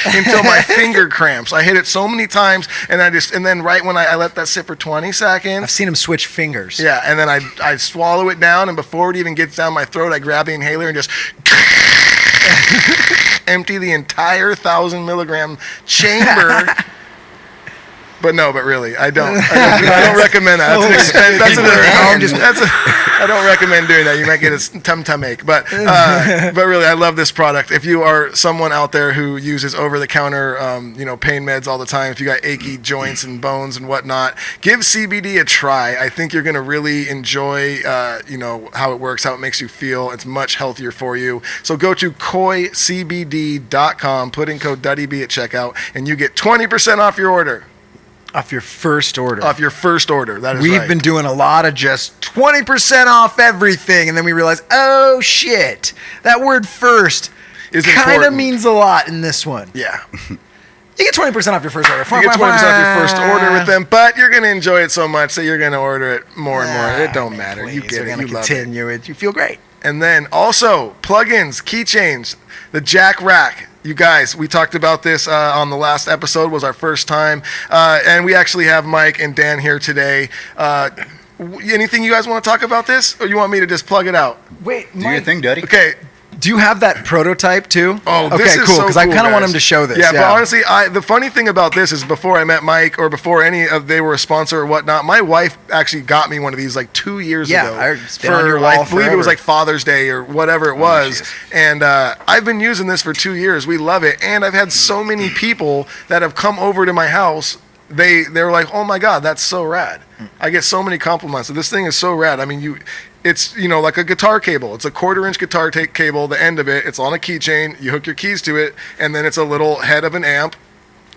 until my finger cramps. I hit it so many times, and then right when I let that sit for 20 seconds. I've seen him switch fingers. Yeah, and then I swallow it down, and before it even gets down my throat, I grab the inhaler and just empty the entire 1,000 milligram chamber. But really, I don't. I don't recommend that. That's an expense. I don't recommend doing that. You might get a tum-tum ache. But really, I love this product. If you are someone out there who uses over-the-counter, pain meds all the time, if you got achy joints and bones and whatnot, give CBD a try. I think you're going to really enjoy, how it works, how it makes you feel. It's much healthier for you. So go to koicbd.com, put in code DuddyB at checkout, and you get 20% off your order. Off your first order. Off your first order. That is We've right. been doing a lot of just 20% off everything, and then we realize, oh shit, that word first Is kind of important. means a lot in this one. Yeah. You get 20% off your first order. You get 20% off your first order with them, but you're going to enjoy it so much that you're going to order it more and more. It don't matter. You get We're it. gonna You love it. continue it. You feel great. And then also, Pluginz, Keychains, the Jack Rack. You guys, we talked about this on the last episode, was our first time. And we actually have Mike and Dan here today. Anything you guys want to talk about this? Or you want me to just plug it out? Wait, Do your thing, Duddy. Okay. Do you have that prototype too? Oh, okay, this is cool. so Because I cool, kind of want guys. him to show this. Yeah, but honestly, the funny thing about this is before I met Mike or before they were a sponsor or whatnot, my wife actually got me one of these like 2 years ago. It's been on your wall I believe it was forever. like Father's Day or whatever it was. jeez. And I've been using this for 2 years. We love it. And I've had so many people that have come over to my house. They're like, oh my God, that's so rad. I get so many compliments. So this thing is so rad. I mean, it's like a guitar cable. It's a 1/4-inch guitar cable. The end of it, it's on a keychain. You hook your keys to it, and then it's a little head of an amp.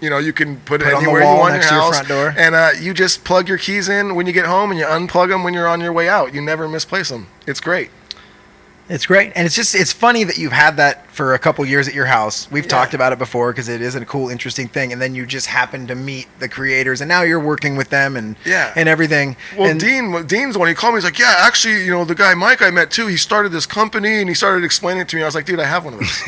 You can put it on the anywhere you wall want in next your to your house. front door. And you just plug your keys in when you get home, and you unplug them when you're on your way out. You never misplace them. It's great. It's great. And it's funny that you've had that for a couple years at your house. We've talked about it before because it is a cool, interesting thing. And then you just happen to meet the creators, and now you're working with them and everything. Well, and Dean's the one. He called me. He's like, yeah, actually, the guy Mike I met too, he started this company, and he started explaining it to me. I was like, dude, I have one of those.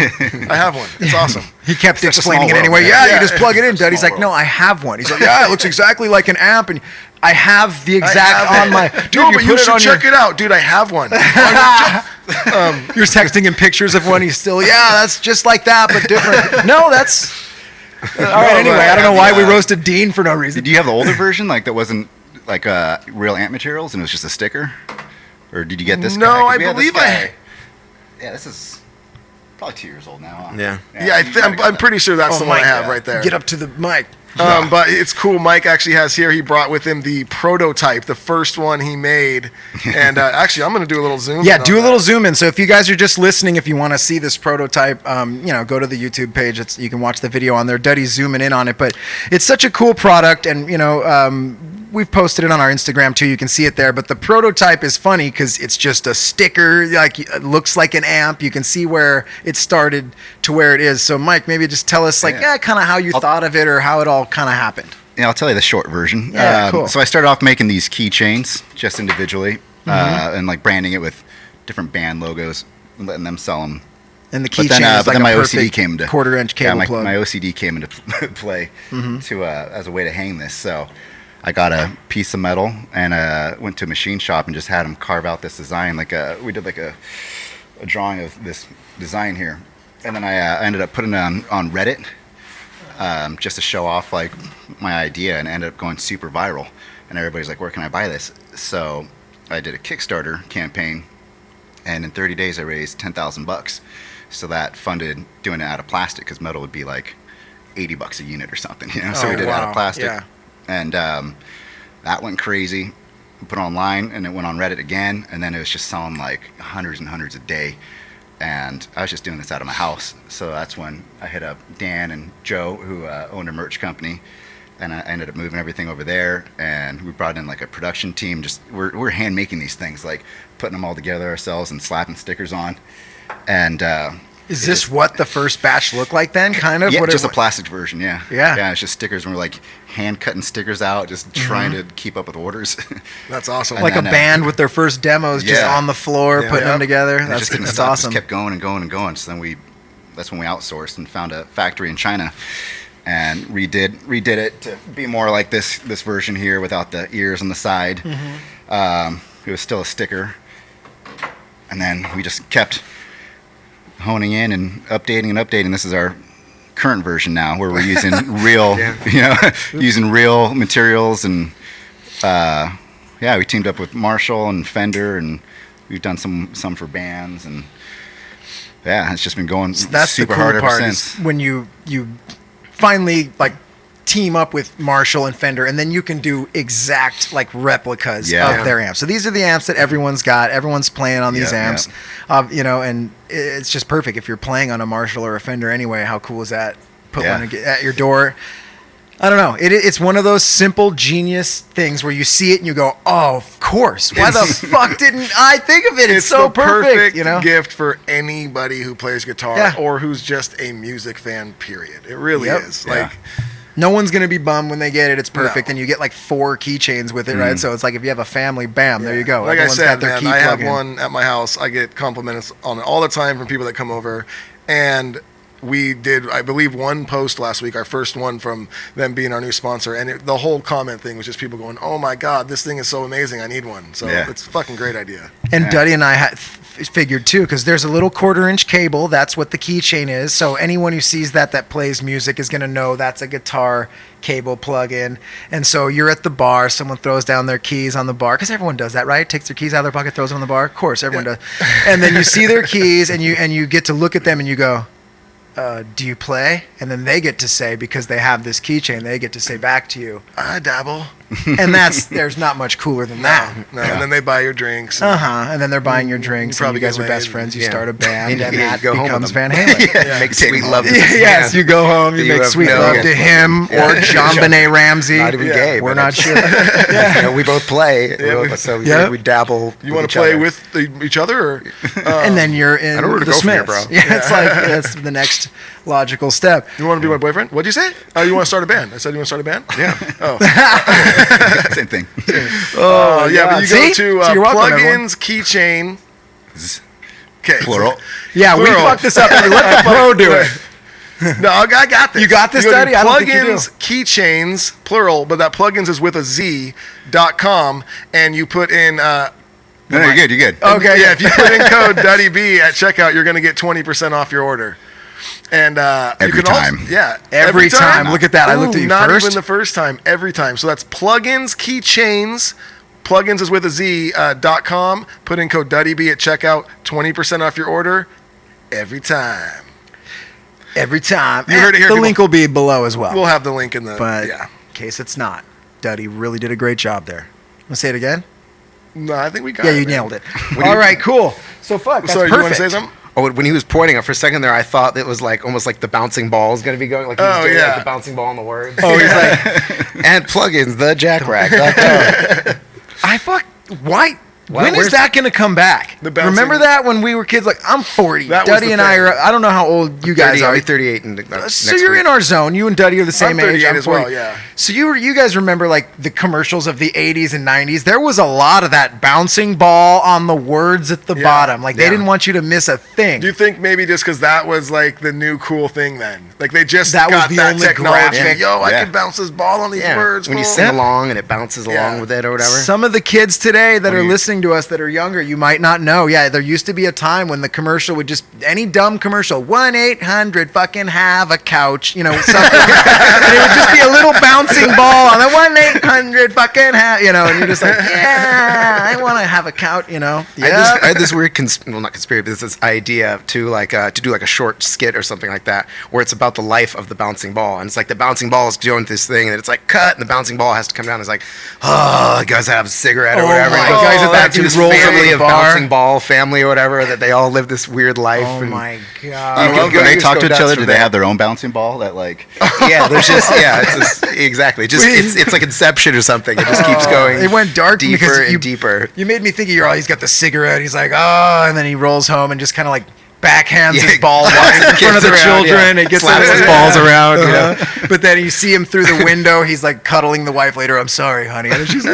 I have one. It's awesome. he kept Such a explaining small it anyway. world, man. Yeah, Yeah. you just plug it in, Dad. He's Small like, no, world. I have one. He's like, yeah, it looks exactly like an amp. And I have the exact on my... Dude, No, but you put it should on check it out. Dude, I have one. You're texting him pictures of one. He's still, that's just like that, but different. No, that's... All right, anyway, I don't know why we roasted Dean for no reason. Did you have the older version, like that wasn't like real amp materials and it was just a sticker, or did you get this? No, guy? 'Cause I we had this believe guy. Yeah, this is probably 2 years old now. Huh? Yeah. Yeah, I'm pretty sure that's the one I have right there. Get up to the mic. But it's cool. Mike actually has here. He brought with him the prototype, the first one he made. And actually, I'm going to do a little zoom. Yeah, in do on a little that. zoom in. So if you guys are just listening, if you want to see this prototype, go to the YouTube page. You can watch the video on there. Duddy's zooming in on it. But it's such a cool product. And, we've posted it on our Instagram too. You can see it there. But the prototype is funny because it's just a sticker. Like, it looks like an amp. You can see where it started to where it is. So, Mike, maybe just tell us, kind of how you thought of it or how it all kind of happened. Yeah, I'll tell you the short version. Yeah, cool. So I started off making these keychains just individually, and like branding it with different band logos, and letting them sell them And the But keychain then, is like then a my perfect OCD came to quarter-inch cable my plug. OCD came into play to as a way to hang this. So I got a piece of metal and went to a machine shop and just had them carve out this design. We did like a drawing of this design here, and then I ended up putting it on Reddit just to show off like my idea, and it ended up going super viral. And everybody's like, "Where can I buy this?" So I did a Kickstarter campaign, and in 30 days I raised $10,000. So that funded doing it out of plastic, because metal would be like $80 a unit or something, you know. So we did it out of plastic, and that went crazy. We put it online, and it went on Reddit again, and then it was just selling like hundreds and hundreds a day. And I was just doing this out of my house. So that's when I hit up Dan and Joe, who owned a merch company, and I ended up moving everything over there. And we brought in like a production team. Just we're hand making these things, like putting them all together ourselves and slapping stickers on. And is this what the first batch looked like then? Kind of? Yeah, what just a plastic version. Yeah. Yeah. It's just stickers. And we're like hand cutting stickers out, just trying to keep up with orders. That's awesome. Like a band with their first demos, just on the floor, putting them together. And That's just awesome. Just kept going and going and going. So then that's when we outsourced and found a factory in China, and redid it to be more like this version here without the ears on the side. It was still a sticker, and then we just kept honing in and updating. This is our current version now, where we're using real, using real materials, and we teamed up with Marshall and Fender, and we've done some for bands, and it's just been going That's super the cool hard ever part since. is when you finally like team up with Marshall and Fender, and then you can do exact like replicas of their amps. So these are the amps that everyone's got. Everyone's playing on these amps, and it's just perfect if you're playing on a Marshall or a Fender anyway. How cool is that? Put one at your door. I don't know. It's one of those simple genius things where you see it and you go, "Oh, of course! Why the fuck didn't I think of it? It's so the perfect you know, gift for anybody who plays guitar or who's just a music fan. Period. It really is. Like, no one's gonna be bummed when they get it. It's perfect, No. and you get like 4 keychains with it, right? So it's like if you have a family, bam, there you go. Like Everyone's I said, got their man, key I have plug-in. one at my house. I get compliments on it all the time from people that come over, and we did, I believe, one post last week, our first one from them being our new sponsor, and the whole comment thing was just people going, "Oh my God, this thing is so amazing! I need one." So it's a fucking great idea. And Duddy and I had figured too, because there's a little 1/4-inch cable. That's what the keychain is. So anyone who sees that plays music is going to know that's a guitar cable plug-in. And so you're at the bar, someone throws down their keys on the bar, because everyone does that, right? Takes their keys out of their pocket, throws them on the bar. Of course, everyone does. And then you see their keys, and you get to look at them, and you go, do you play? And then they get to say, because they have this keychain, they get to say back to you, I dabble. And there's not much cooler than that. No, and then they buy your drinks. And then they're buying your drinks. You and you probably guys get are best laid. friends. You start a band, and that go home with becomes them. Van Halen. Make sweet love to Yes, you go home, you make have sweet no- love to him or John Benet Ramsey. Not even gay. We're but not it's- sure. You know, we both play, we dabble. You want to play with each other? Or, And then you're in I don't know where to the go from here, Smiths. bro. Yeah, it's like that's the next logical step. you want to be my boyfriend? What'd you say? Oh, you want to start a band? I said you want to start a band? Yeah. Oh, Same thing. yeah, but you See? go to So you're welcome, everyone. Pluginz Keychain. Okay. Plural. Yeah, we Plural. fucked this up. Let the pro do it. No, I got this. You got this, go to Duddy? I don't think you do. Pluginz Keychains, plural, but that plugins is with a Z.com, and you put in. No, you're good. You're good. Okay. Yeah, if you put in code DuddyB at checkout, you're going to get 20% off your order. And Every you can time. Also, Every time. Look at that. I looked at you not first. even the first time. Every time. So that's Pluginz Keychains. Plugins is with a Z.com. Put in code DuddyB at checkout. 20% off your order. Every time. Every time. You heard it here, The people. link will be below as well. We'll have the link in the. But yeah. in case it's not, Duddy really did a great job there. Want to say it again? No, I think we got Yeah, it. you man. nailed it. All right, cool. So fuck, that's Sorry, perfect. you want to say something? Oh, when he was pointing it for a second there, I thought it was like almost like the bouncing ball is going to be going. Like he was doing like the bouncing ball on the words. Oh, he's like, and plugins, the jackrack. why? When is that going to come back? The bouncing- Remember that when we were kids? Like, I'm 40. That was Duddy the and I thing. are, I don't know how old you guys 30, are. I'll be 38 in So you're in our zone. You and Duddy are the same I'm age. 38 I'm as well, 40. yeah. So you guys remember like the commercials of the 80s and 90s? There was a lot of that bouncing ball on the words at the Yeah. bottom. Like they Yeah. didn't want you to miss a thing. Do you think maybe just because that was like the new cool thing then? Like they just That was got the that only technology. graphic. Yo, I Yeah. can bounce this ball on these Yeah. words. When you fool. sing along and it bounces along Yeah. with it or whatever. Some of the kids today that are you- listening to us that are younger, you might not know. Yeah, there used to be a time when the commercial would just any dumb commercial, 1-800 fucking have a couch, you know, something. And it would just be a little bouncing ball on the 1-800 fucking have, you know, and you're just like, yeah, I want to have a couch, you know. Yeah. I had this weird, not conspiracy, but this idea to like to do like a short skit or something like that, where it's about the life of the bouncing ball, and it's like the bouncing ball is doing this thing, and it's like cut, and the bouncing ball has to come down. It's like, oh, the guys have a cigarette or Oh whatever. my And it goes God, back to dude this rolls over family the of bar. bouncing ball family or whatever, that they all live this weird life. Oh and my You god. can- love when that. they Just talk go to each nuts other, from do they there. have their own bouncing ball that like? Yeah, there's just it's exactly just it's like Inception or something. It just keeps going. It went dark deeper because and you, deeper. You made me think of he's got the cigarette. He's like, oh, and then he rolls home and just kind of like backhands his ball in front of the Kids around, children. yeah. It gets Slaps his his balls around, you know. But then you see him through the window. He's like cuddling the wife later. I'm sorry, honey. And she's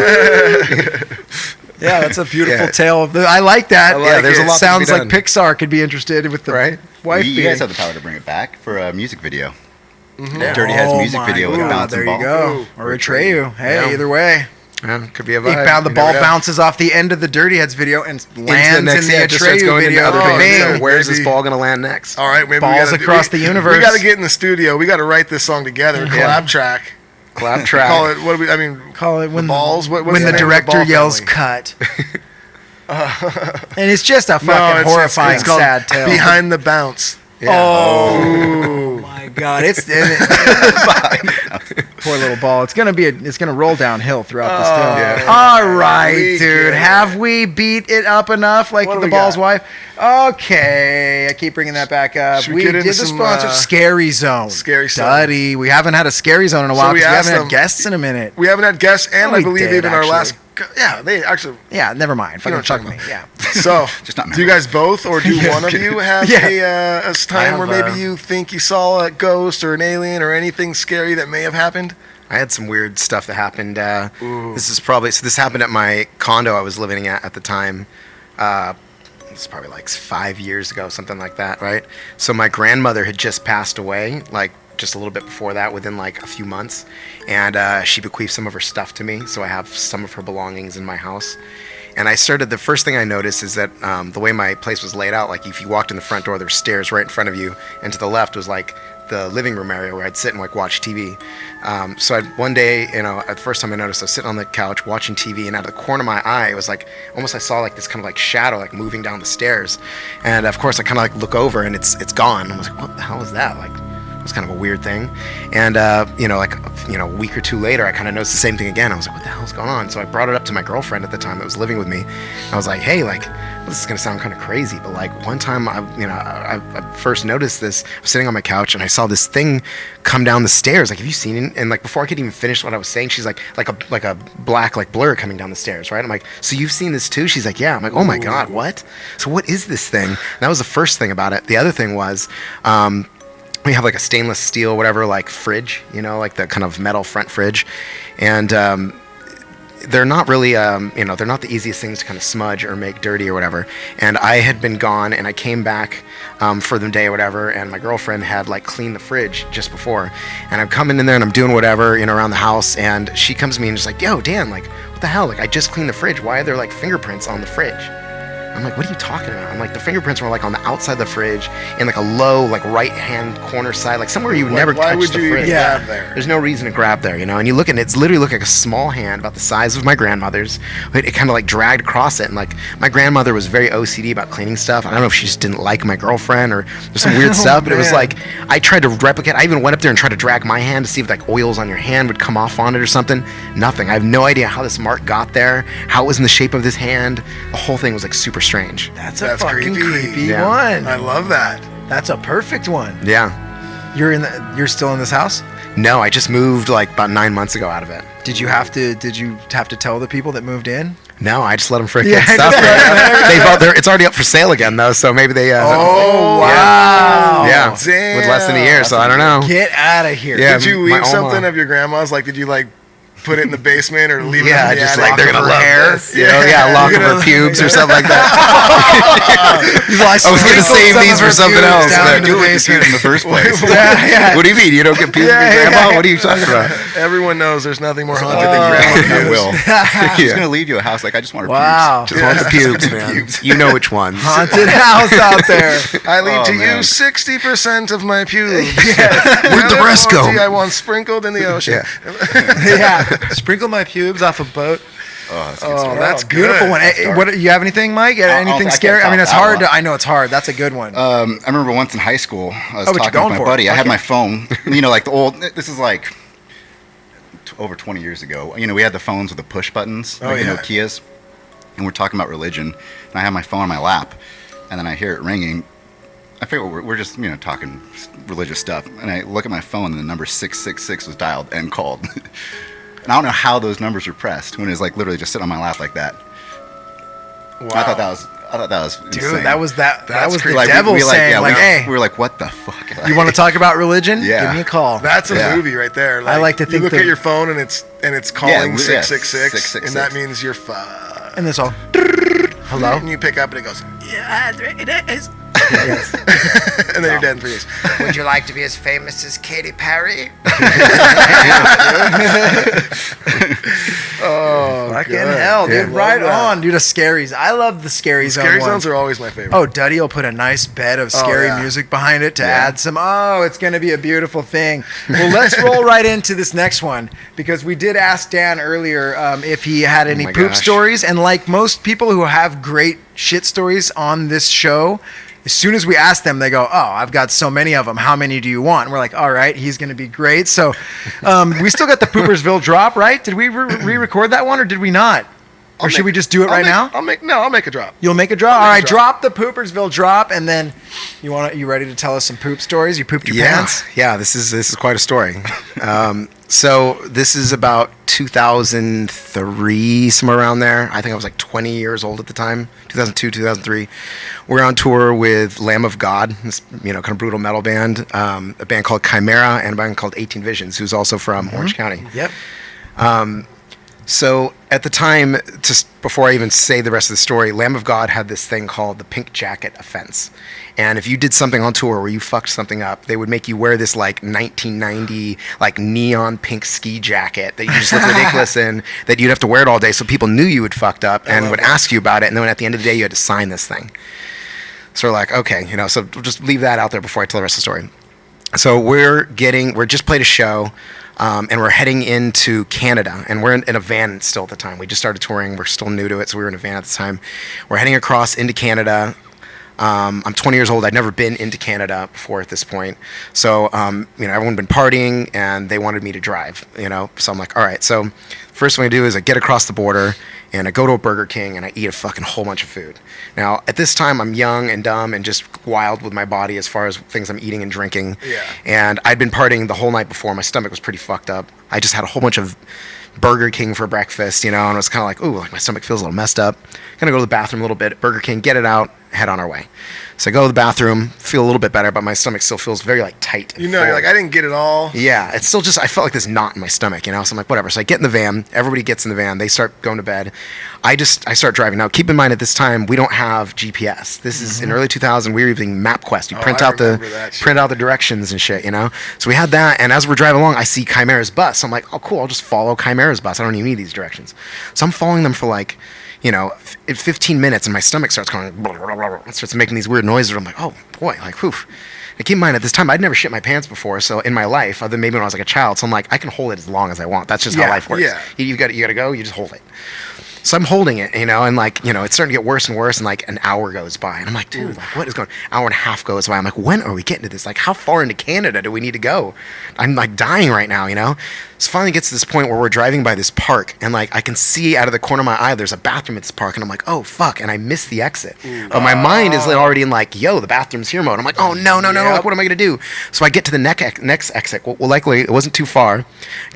yeah, that's a beautiful Yeah. tale of the. I like that. Yeah, there's a lot to be Sounds like done. Pixar could be interested with the Right? wife. You guys have the power to bring it back for a music video. Yeah. Dirty has a music my video with a God, bouncing there ball. you go. Ooh, Or Atreyu. Hey, Yeah. either way. Yeah, could be a He vibe. found the You ball never know. bounces off the end of the Dirty Heads video and lands in the just starts Atreyu going into video. other Oh, things. yeah. So where's this Maybe. ball gonna land next? All right, maybe Balls across the universe. We got to get in the studio. We got to write this song together. Yeah. Collab track. Collab track. Call it. What do we? I mean, Call it when balls. What's when the name of director ball yells family? cut. And it's just a fucking it's horrifying, it's called sad tale. Behind the Bounce. Oh my god! Poor little ball. It's gonna roll downhill throughout this tale. yeah. All right, We dude. can- Have we beat it up enough? Like What do the we ball's got? wife. Okay, I keep bringing that back up. Should we We get did into the some, sponsor, Scary Zone. Scary Zone. Duddy. We haven't had a Scary Zone in a while we because we asked haven't them- had guests in a minute. We haven't had guests, and Oh, I we believe did, even our actually. last. Yeah, they actually. Yeah, never mind. You know Fucking what I'm fuck me. talking Yeah. So, Just not do you guys both, or do one of you have Yeah. a time I where have, maybe you think you saw a ghost or an alien or anything scary that may have happened? I had some weird stuff that happened. This happened at my condo I was living at the time. It's probably like 5 years ago, something like that, right? So my grandmother had just passed away, like just a little bit before that, within like a few months, and she bequeathed some of her stuff to me, so I have some of her belongings in my house. And the first thing I noticed is that the way my place was laid out, like if you walked in the front door, there were stairs right in front of you, and to the left was like the living room area where I'd sit and like watch TV. So one day, at the first time I noticed, I was sitting on the couch watching TV, and out of the corner of my eye, it was like almost I saw like this kind of like shadow like moving down the stairs, and of course I kind of like look over and it's gone. I was like, what the hell is that? Like, it was kind of a weird thing. And a week or two later, I kind of noticed the same thing again. I was like, what the hell's going on? So I brought it up to my girlfriend at the time that was living with me. I was like, hey, like, this is gonna sound kind of crazy, but like one time I first noticed this. I was sitting on my couch and I saw this thing come down the stairs. Like, have you seen it? And like before I could even finish what I was saying, she's like a black like blur coming down the stairs, right? I'm like, so you've seen this too? She's like, yeah. I'm like, oh my god, what? So what is this thing? And that was the first thing about it. The other thing was, we have like a stainless steel, whatever, like fridge, like the kind of metal front fridge, and they're not really, they're not the easiest things to kind of smudge or make dirty or whatever. And I had been gone, and I came back for the day or whatever, and my girlfriend had like cleaned the fridge just before, and I'm coming in there and I'm doing whatever, around the house, and she comes to me and just like, yo, Dan, like, what the hell? Like, I just cleaned the fridge. Why are there like fingerprints on the fridge? I'm like, what are you talking about? I'm like, the fingerprints were like on the outside of the fridge in like a low, like right hand corner side, like somewhere you would never Why touch would the you fridge. even grab there? There's no reason to grab there, and you look and it's literally like a small hand about the size of my grandmother's. It kind of like dragged across it, and like my grandmother was very OCD about cleaning stuff. I don't know if she just didn't like my girlfriend or there's some weird stuff, but it was man. like I tried to replicate. I even went up there and tried to drag my hand to see if like oils on your hand would come off on it or something. Nothing. I have no idea how this mark got there, how it was in the shape of this hand. The whole thing was like super strange. That's That's a fucking creepy. creepy Yeah. one. I love that. That's a perfect one. Yeah. You're still in this house? No, I just moved like about 9 months ago out of it. Did you have to tell the people that moved in? No, I just let them freaking Yeah, stuff. It's already up for sale again though, so maybe they. Oh wow! Yeah, Damn. with less than a year, so I don't know. Get out of here! Yeah. Did you my leave something Oma. of your grandma's? Like, did you like put it in the basement or leave it? Yeah, in the just attic? like they're gonna her love hair? this. You know, yeah, lock of her pubes or something like that. I I was gonna save these for something else. down but- into the basement in the first place. Yeah. What do you mean? You don't get pubes from your grandma? What are you talking about? Everyone knows there's nothing more haunted than grandma I pubes. will. She's Yeah. gonna leave you a house like I just want her Wow. Just want the pubes, man. You know which ones. Haunted house out there. I leave Oh, to man. you 60% of my pubes. Where'd the rest go? I want sprinkled in the ocean. Yeah. Sprinkle my pubes off a boat. Oh, that's good Oh, stuff. that's good. Beautiful one. Hey, what you have anything, Mike? Anything I scary? I mean, can't it's top that hard one. to. I know it's hard. That's a good one. I remember once in high school, I was Oh, what you talking going with my for? buddy. I had Okay. my phone, you know, like the old. This is like over 20 years ago. You know, we had the phones with the push buttons, Oh, like the yeah. Nokias, and we're talking about religion. And I have my phone on my lap, and then I hear it ringing. I figure we're just talking religious stuff, and I look at my phone, and the number 666 was dialed and called. And I don't know how those numbers were pressed when it was like literally just sitting on my lap like that. Wow. I thought that was Dude, insane. that was that was the Like, devil saying, hey, we were like, what the fuck? you want to talk about religion? Yeah. Give me a call. That's a Yeah. movie right there. I like to you think look that- at your phone and it's calling yeah, 666, 666. and that means you're fucked. And this all. Hello. And you pick up and it goes, yeah, it is. And then you're dead in 3 days. Would you like to be as famous as Katy Perry? Oh, Fucking good. hell, dude! Yeah. Right Love that. on, dude. The scaries. I love the scary zone. Scary one. zones are always my favorite. Oh, Duddy will put a nice bed of scary yeah. music behind it to add some. Oh, it's going to be a beautiful thing. Well, let's roll right into this next one because we did ask Dan earlier if he had any my poop gosh. stories, and like most people who have great shit stories on this show. As soon as we ask them, they go, "Oh, I've got so many of them. How many do you want?" And we're like, "All right, he's going to be great." So, we still got the Poopersville drop, right? Did we re-record that one, or did we not? Or should we just do it right now? I'll make a drop. You'll make a drop. I'll All make right, a drop. drop the Poopersville drop, and then you ready to tell us some poop stories? You pooped your pants? Yeah, this is quite a story. So this is about 2003, somewhere around there. I think I was like 20 years old at the time, 2002, 2003. We're on tour with Lamb of God, this kind of brutal metal band, a band called Chimera, and a band called 18 Visions, who's also from Orange County. Yep. So at the time, just before I even say the rest of the story, Lamb of God had this thing called the pink jacket offense. And if you did something on tour where you fucked something up, they would make you wear this like 1990 like neon pink ski jacket that you just look ridiculous in, that you'd have to wear it all day so people knew you had fucked up and would ask you about it. And then at the end of the day, you had to sign this thing. So we're like, okay, so we'll just leave that out there before I tell the rest of the story. So we're just played a show. And we're heading into Canada, and we're in a van still at the time. We just started touring. We're still new to it, so we were in a van at the time. We're heading across into Canada. I'm 20 years old. I'd never been into Canada before at this point. So, everyone had been partying, and they wanted me to drive, So I'm like, all right. So first thing I do is I get across the border, and I go to a Burger King, and I eat a fucking whole bunch of food. Now, at this time, I'm young and dumb and just wild with my body as far as things I'm eating and drinking. Yeah. And I'd been partying the whole night before. My stomach was pretty fucked up. I just had a whole bunch of Burger King for breakfast, and I was kind of like, ooh, like my stomach feels a little messed up. Gonna go to the bathroom a little bit at Burger King, get it out, head on our way. So I go to the bathroom, feel a little bit better, but my stomach still feels very like tight. And You're full. like, I didn't get it all. Yeah, it's still just, I felt like this knot in my stomach, So I'm like, whatever. So I get in the van, everybody gets in the van, they start going to bed. I start driving. Now, keep in mind at this time, we don't have GPS. This is in early 2000, we were using MapQuest. You print I out remember that shit. print out the directions and shit, So we had that, and as we're driving along, I see Chimera's bus. So I'm like, oh, cool, I'll just follow Chimera's bus. I don't even need these directions. So I'm following them for like, 15 minutes, and my stomach starts going, it starts making these weird noises. I'm like, oh boy, like, whew. And keep in mind, at this time, I'd never shit my pants before, so in my life, other than maybe when I was like a child. So I'm like, I can hold it as long as I want. That's just how Yeah, life works. yeah. You got to go. You just hold it. So I'm holding it, and like, it's starting to get worse and worse, and like an hour goes by, and I'm like, dude, like, what is going? Hour and a half goes by. I'm like, when are we getting to this? Like, how far into Canada do we need to go? I'm like dying right now, So finally gets to this point where we're driving by this park, and like I can see out of the corner of my eye there's a bathroom at this park, and I'm like, oh fuck, and I missed the exit. But my mind is already in like, yo, the bathroom's here mode. I'm like, oh no, like, what am I gonna do? So I get to the next exit. Well, luckily it wasn't too far.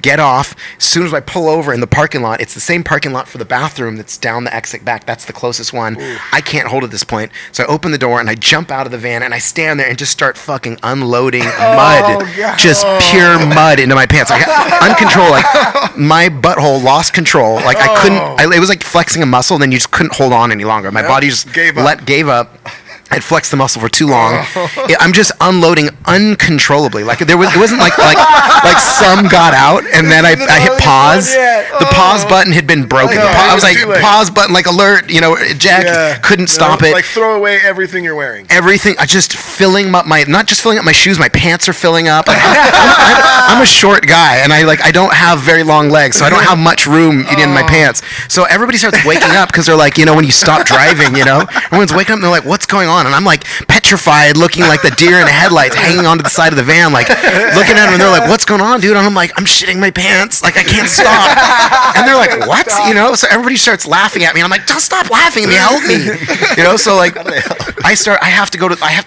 Get off. As soon as I pull over in the parking lot, it's the same parking lot for the bathroom bathroom that's down the exit back. That's the closest one. I can't hold at this point. So I open the door and I jump out of the van and I stand there and just start fucking unloading mud. Just pure mud into my pants. Like, uncontrolled. Like, my butthole lost control. Like, I couldn't, it was like flexing a muscle, and then you just couldn't hold on any longer. My body just gave up. I'd flexed the muscle for too long. I'm just unloading uncontrollably. Like it wasn't like some got out and then I hit pause. The pause button had been broken. I was like, pause button, like alert, eject. Couldn't stop it. Like throw away everything you're wearing. Everything. I just filling up not just filling up my shoes. My pants are filling up. Like, I'm a short guy and I don't have very long legs, so I don't have much room in my pants. So everybody starts waking up because they're like, when you stop driving, everyone's waking up and they're like, what's going on? And I'm like petrified, looking like the deer in the headlights, hanging onto the side of the van, like looking at them, and they're like, "What's going on, dude?" And I'm like, "I'm shitting my pants, like I can't stop." And they're like, "What?" So everybody starts laughing at me. And I'm like, "Don't stop laughing at me, help me!" So like, I have to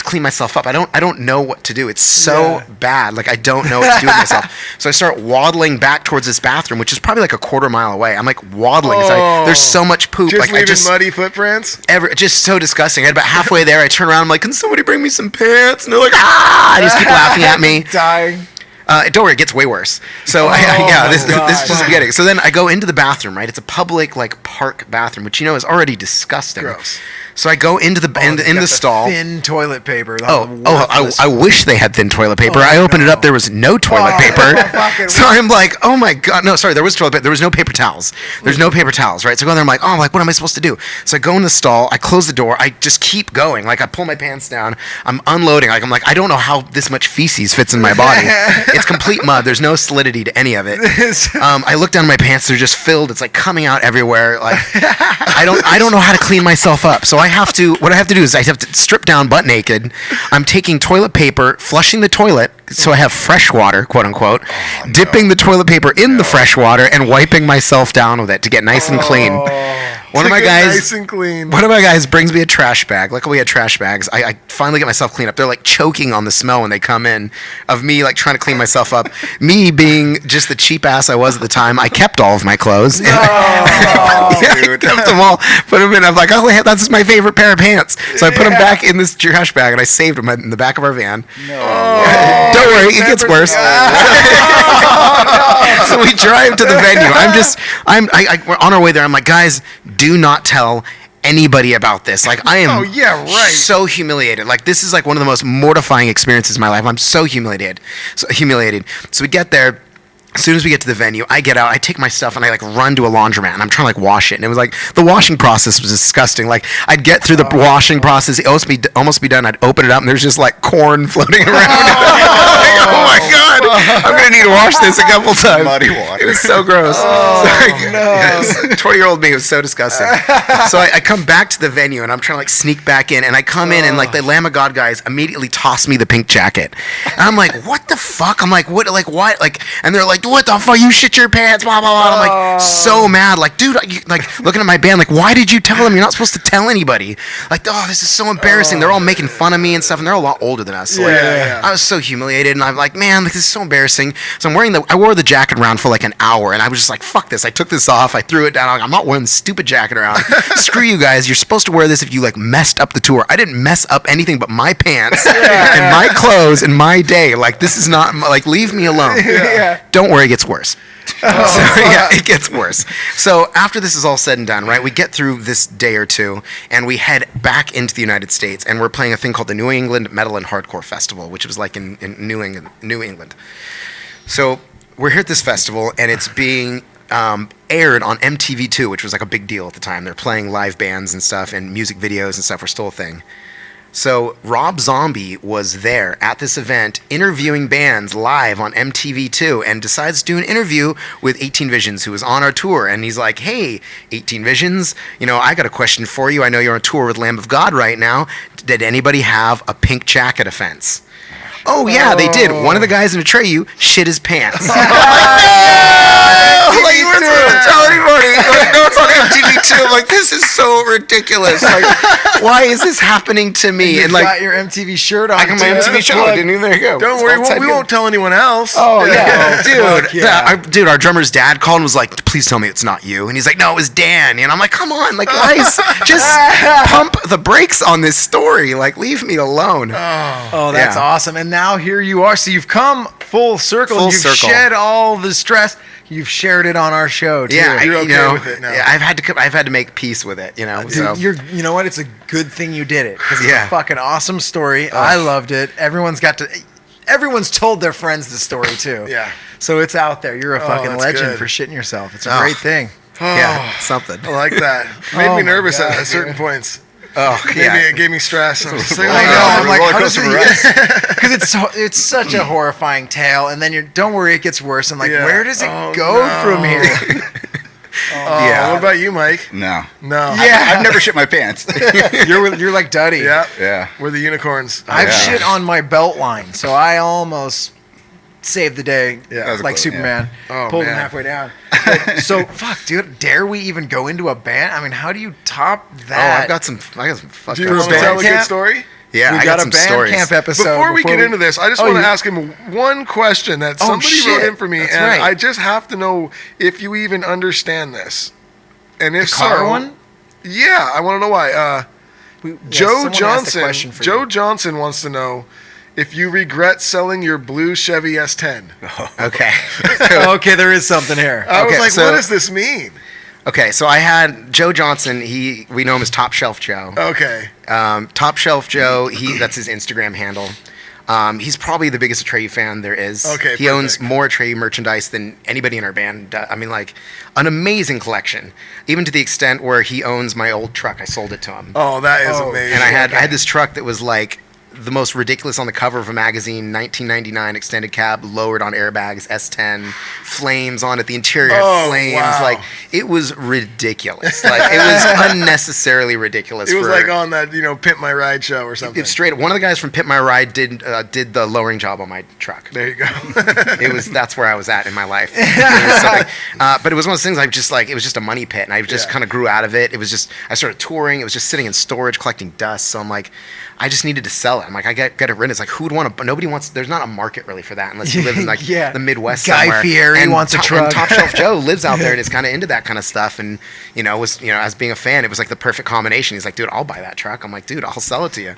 clean myself up. I don't know what to do. It's so bad. Like I don't know what to do with myself. So I start waddling back towards this bathroom, which is probably like a quarter mile away. I'm like waddling. There's so much poop. Just like leaving muddy footprints. Just so disgusting. About halfway there, I turn around. I'm like, "Can somebody bring me some pants?" And they're like, "Ah!" They just keep laughing at me. Dying. Don't worry, it gets way worse. So this is just the beginning. So then I go into the bathroom. Right, it's a public like park bathroom, which is already disgusting. Gross. So I go into the in the stall. Thin toilet paper. I wish they had thin toilet paper. I opened it up. There was no toilet paper. So I'm like, oh my god, no, sorry, there was toilet paper. There was no paper towels. There's no paper towels, right? So I go in there. I'm like, what am I supposed to do? So I go in the stall. I close the door. I just keep going. Like I pull my pants down. I'm unloading. Like I'm like, I don't know how this much feces fits in my body. It's complete mud. There's no solidity to any of it. I look down at my pants. They're just filled. It's like coming out everywhere. Like I don't know how to clean myself up. So what I have to do is I have to strip down butt naked. I'm taking toilet paper, flushing the toilet so I have fresh water, quote unquote, dipping the toilet paper in the fresh water and wiping myself down with it to get nice and clean. One of my guys brings me a trash bag. Luckily, we had trash bags. I finally get myself cleaned up. They're like choking on the smell when they come in of me like trying to clean myself up. Me being just the cheap ass I was at the time, I kept all of my clothes. Dude. I kept them all. Put them in. I'm like, that's my favorite pair of pants. So I put them back in this trash bag and I saved them in the back of our van. Don't worry, it gets worse. So we drive to the venue. We're on our way there. I'm like, guys, do not tell anybody about this. Like I am so humiliated. Like this is like one of the most mortifying experiences in my life. I'm so humiliated. So we get there. As soon as we get to the venue, I get out, I take my stuff, and I like run to a laundromat, and I'm trying to like wash it. And it was like the washing process was disgusting. Like I'd get through the washing process, it almost be done. I'd open it up, and there's just like corn floating around. Like, oh my god, I'm gonna need to wash this a couple times. Muddy water. It was so gross. 20-year-old me was so disgusting. So I come back to the venue, and I'm trying to like sneak back in, and I come in, and like the Lamb of God guys immediately toss me the pink jacket, and I'm like, what the fuck? I'm like, what? Like what? Like, and they're like, what the fuck? You shit your pants, blah, blah, blah. I'm like, so mad. Like, dude, like looking at my band, like, why did you tell them? You're not supposed to tell anybody. Like, this is so embarrassing. They're all making fun of me and stuff, and they're a lot older than us. So, I was so humiliated, and I'm like, man, like, this is so embarrassing. So I wore the jacket around for like an hour, and I was just like, fuck this. I took this off. I threw it down. I'm not wearing this stupid jacket around. Screw you guys. You're supposed to wear this if you like messed up the tour. I didn't mess up anything but my pants and my clothes and my day. Like, this is not, like, leave me alone. Don't worry, it gets worse. It gets worse. So after this is all said and done, right, we get through this day or two, and we head back into the United States, and we're playing a thing called the New England Metal and Hardcore Festival, which was like in New England. So we're here at this festival, and it's being aired on MTV2, which was like a big deal at the time. They're playing live bands and stuff, and music videos and stuff were still a thing. So Rob Zombie was there at this event interviewing bands live on MTV2 and decides to do an interview with 18 Visions, who was on our tour. And he's like, hey, 18 Visions, I got a question for you. I know you're on tour with Lamb of God right now. Did anybody have a pink jacket offense? Oh yeah, they did. One of the guys in Atreyu shit his pants. Like, you were telling everybody, like, no, it's on MTV too. I'm like, this is so ridiculous. Like, why is this happening to me? You And like, got your MTV shirt on. I got my too. MTV show. I didn't even. There you go. Don't It's worry, all tied we together. won't tell anyone else. Oh yeah, Fuck dude. yeah. Dude, our drummer's dad called and was like, "Please tell me it's not you." And he's like, "No, it was Dan." And I'm like, "Come on, like, why is just pump the brakes on this story? Like, leave me alone." Oh, that's Yeah. awesome. And now here you are. So you've come full circle. Full You've circle. shed all the stress. You've shared it on our show too. Yeah, You're you okay know, with it now. yeah, I've had to make peace with it. You know, Dude, so you know what? It's a good thing you did it because it's Yeah. a fucking awesome story. I loved it. Everyone's told their friends the story too. Yeah. So it's out there. You're a fucking that's legend good. for shitting yourself. It's a Oh. great thing. yeah, something. I like that. Made Oh me my nervous God, at certain dude. points. Oh Maybe yeah, it gave me stress. I'm just like, I know. oh, I'm like, roller how does coaster it? Because it's such a horrifying tale, and then don't worry, it gets worse. And like, Yeah. where does it Oh, go no. from here? Oh, Yeah. What about you, Mike? No. No. Yeah. I've never shit my pants. You're like Duddy. Yeah. Yeah. We're the unicorns. I've Yeah. shit on my belt line, so I almost saved the day. Yeah. That was a Like close, Superman. Oh, Pulled him man. halfway down. So fuck, dude. Dare we even go into a band? I mean, how do you top Oh, that? I got some fucked Do you up want to band tell a stories. good camp? story? Yeah, we I got got a some band stories. camp episode. Before we get into this, I just Oh, want to you- ask him one question that Oh, somebody wrote shit. in for me, That's and right. I just have to know if you even understand this. And if The car so, one? yeah, I want to know why. Joe someone asked a Johnson. question for Joe you. Johnson wants to know if you regret selling your blue Chevy S10. Okay. Okay, there is something here. I was Okay, like, so- what does this mean? Okay, so I had Joe Johnson. We know him as Top Shelf Joe. Okay. Top Shelf Joe. That's his Instagram handle. He's probably the biggest Atreyu fan there is. Okay, he owns perfect. more Atreyu merchandise than anybody in our band does. I mean, like, an amazing collection. Even to the extent where he owns my old truck. I sold it to him. Oh, that is Oh, amazing. And I had this truck that was like the most ridiculous on the cover of a magazine, 1999 extended cab, lowered on airbags, S10, flames on it, the interior Oh, flames. wow. Like, it was ridiculous. Like, it was unnecessarily ridiculous. It was for- like on that, Pimp My Ride show or something. it's straight. One of the guys from Pit My Ride did the lowering job on my truck. There you go. That's where I was at in my life. It was something- but it was one of those things. It was just a money pit, and I just Yeah. kind of grew out of it. It was just I started touring. It was just sitting in storage collecting dust. So I'm like, I just needed to sell it. I'm like, I get it rid. It's like, who would want to? Nobody wants. There's not a market really for that unless you live in like Yeah. the Midwest Guy somewhere. Fieri and wants a truck. And Top Shelf Joe lives out there and is kind of into that kind of stuff. And as being a fan, it was like the perfect combination. He's like, dude, I'll buy that truck. I'm like, dude, I'll sell it to you.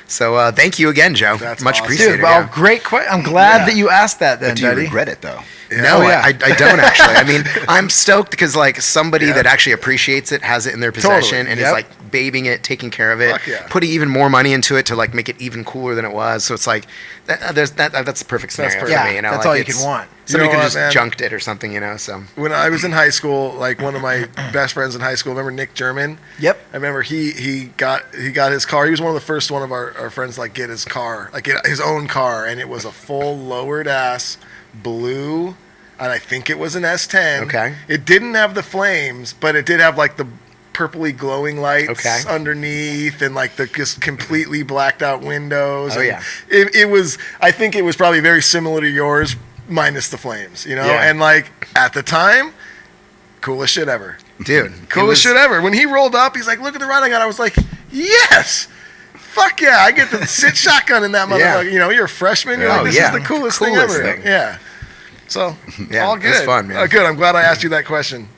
So thank you again, Joe. That's Much awesome. appreciated. Dude, well, yeah. great question. I'm glad Yeah. that you asked that then, Do you Duddy. regret it though? No, Oh, yeah. I don't actually. I mean, I'm stoked because like somebody Yeah. that actually appreciates it, has it in their possession, Totally. and Yep. is like babying it, taking care of it, Fuck yeah. putting even more money into it to like make it even cooler than it was. So it's like that's the perfect scenario perfect. for Yeah, me. that's like, all you it's- can want. Somebody You know could what, just man? junked it or something, So When I was in high school, like one of my best friends in high school, remember Nick German? Yep. I remember he got his car. He was one of the first one of our friends to, like get his car, like get his own car, and it was a full lowered ass blue, and I think it was an S10. Okay. It didn't have the flames, but it did have like the purpley glowing lights Okay. underneath and like the just completely blacked out windows. Oh, and yeah. It was, I think it was probably very similar to yours minus the flames, Yeah. and like at the time, coolest shit ever. dude, Coolest shit ever. When he rolled up, he's like, look at the ride I got. I was like, yes. Fuck yeah. I get to sit shotgun in that Yeah. motherfucker. You're a freshman. You're Oh, like, this yeah. is the coolest, Coolest thing ever. thing. Yeah. So, Yeah, all it good. was fun, man. Good. I'm glad I asked you that question.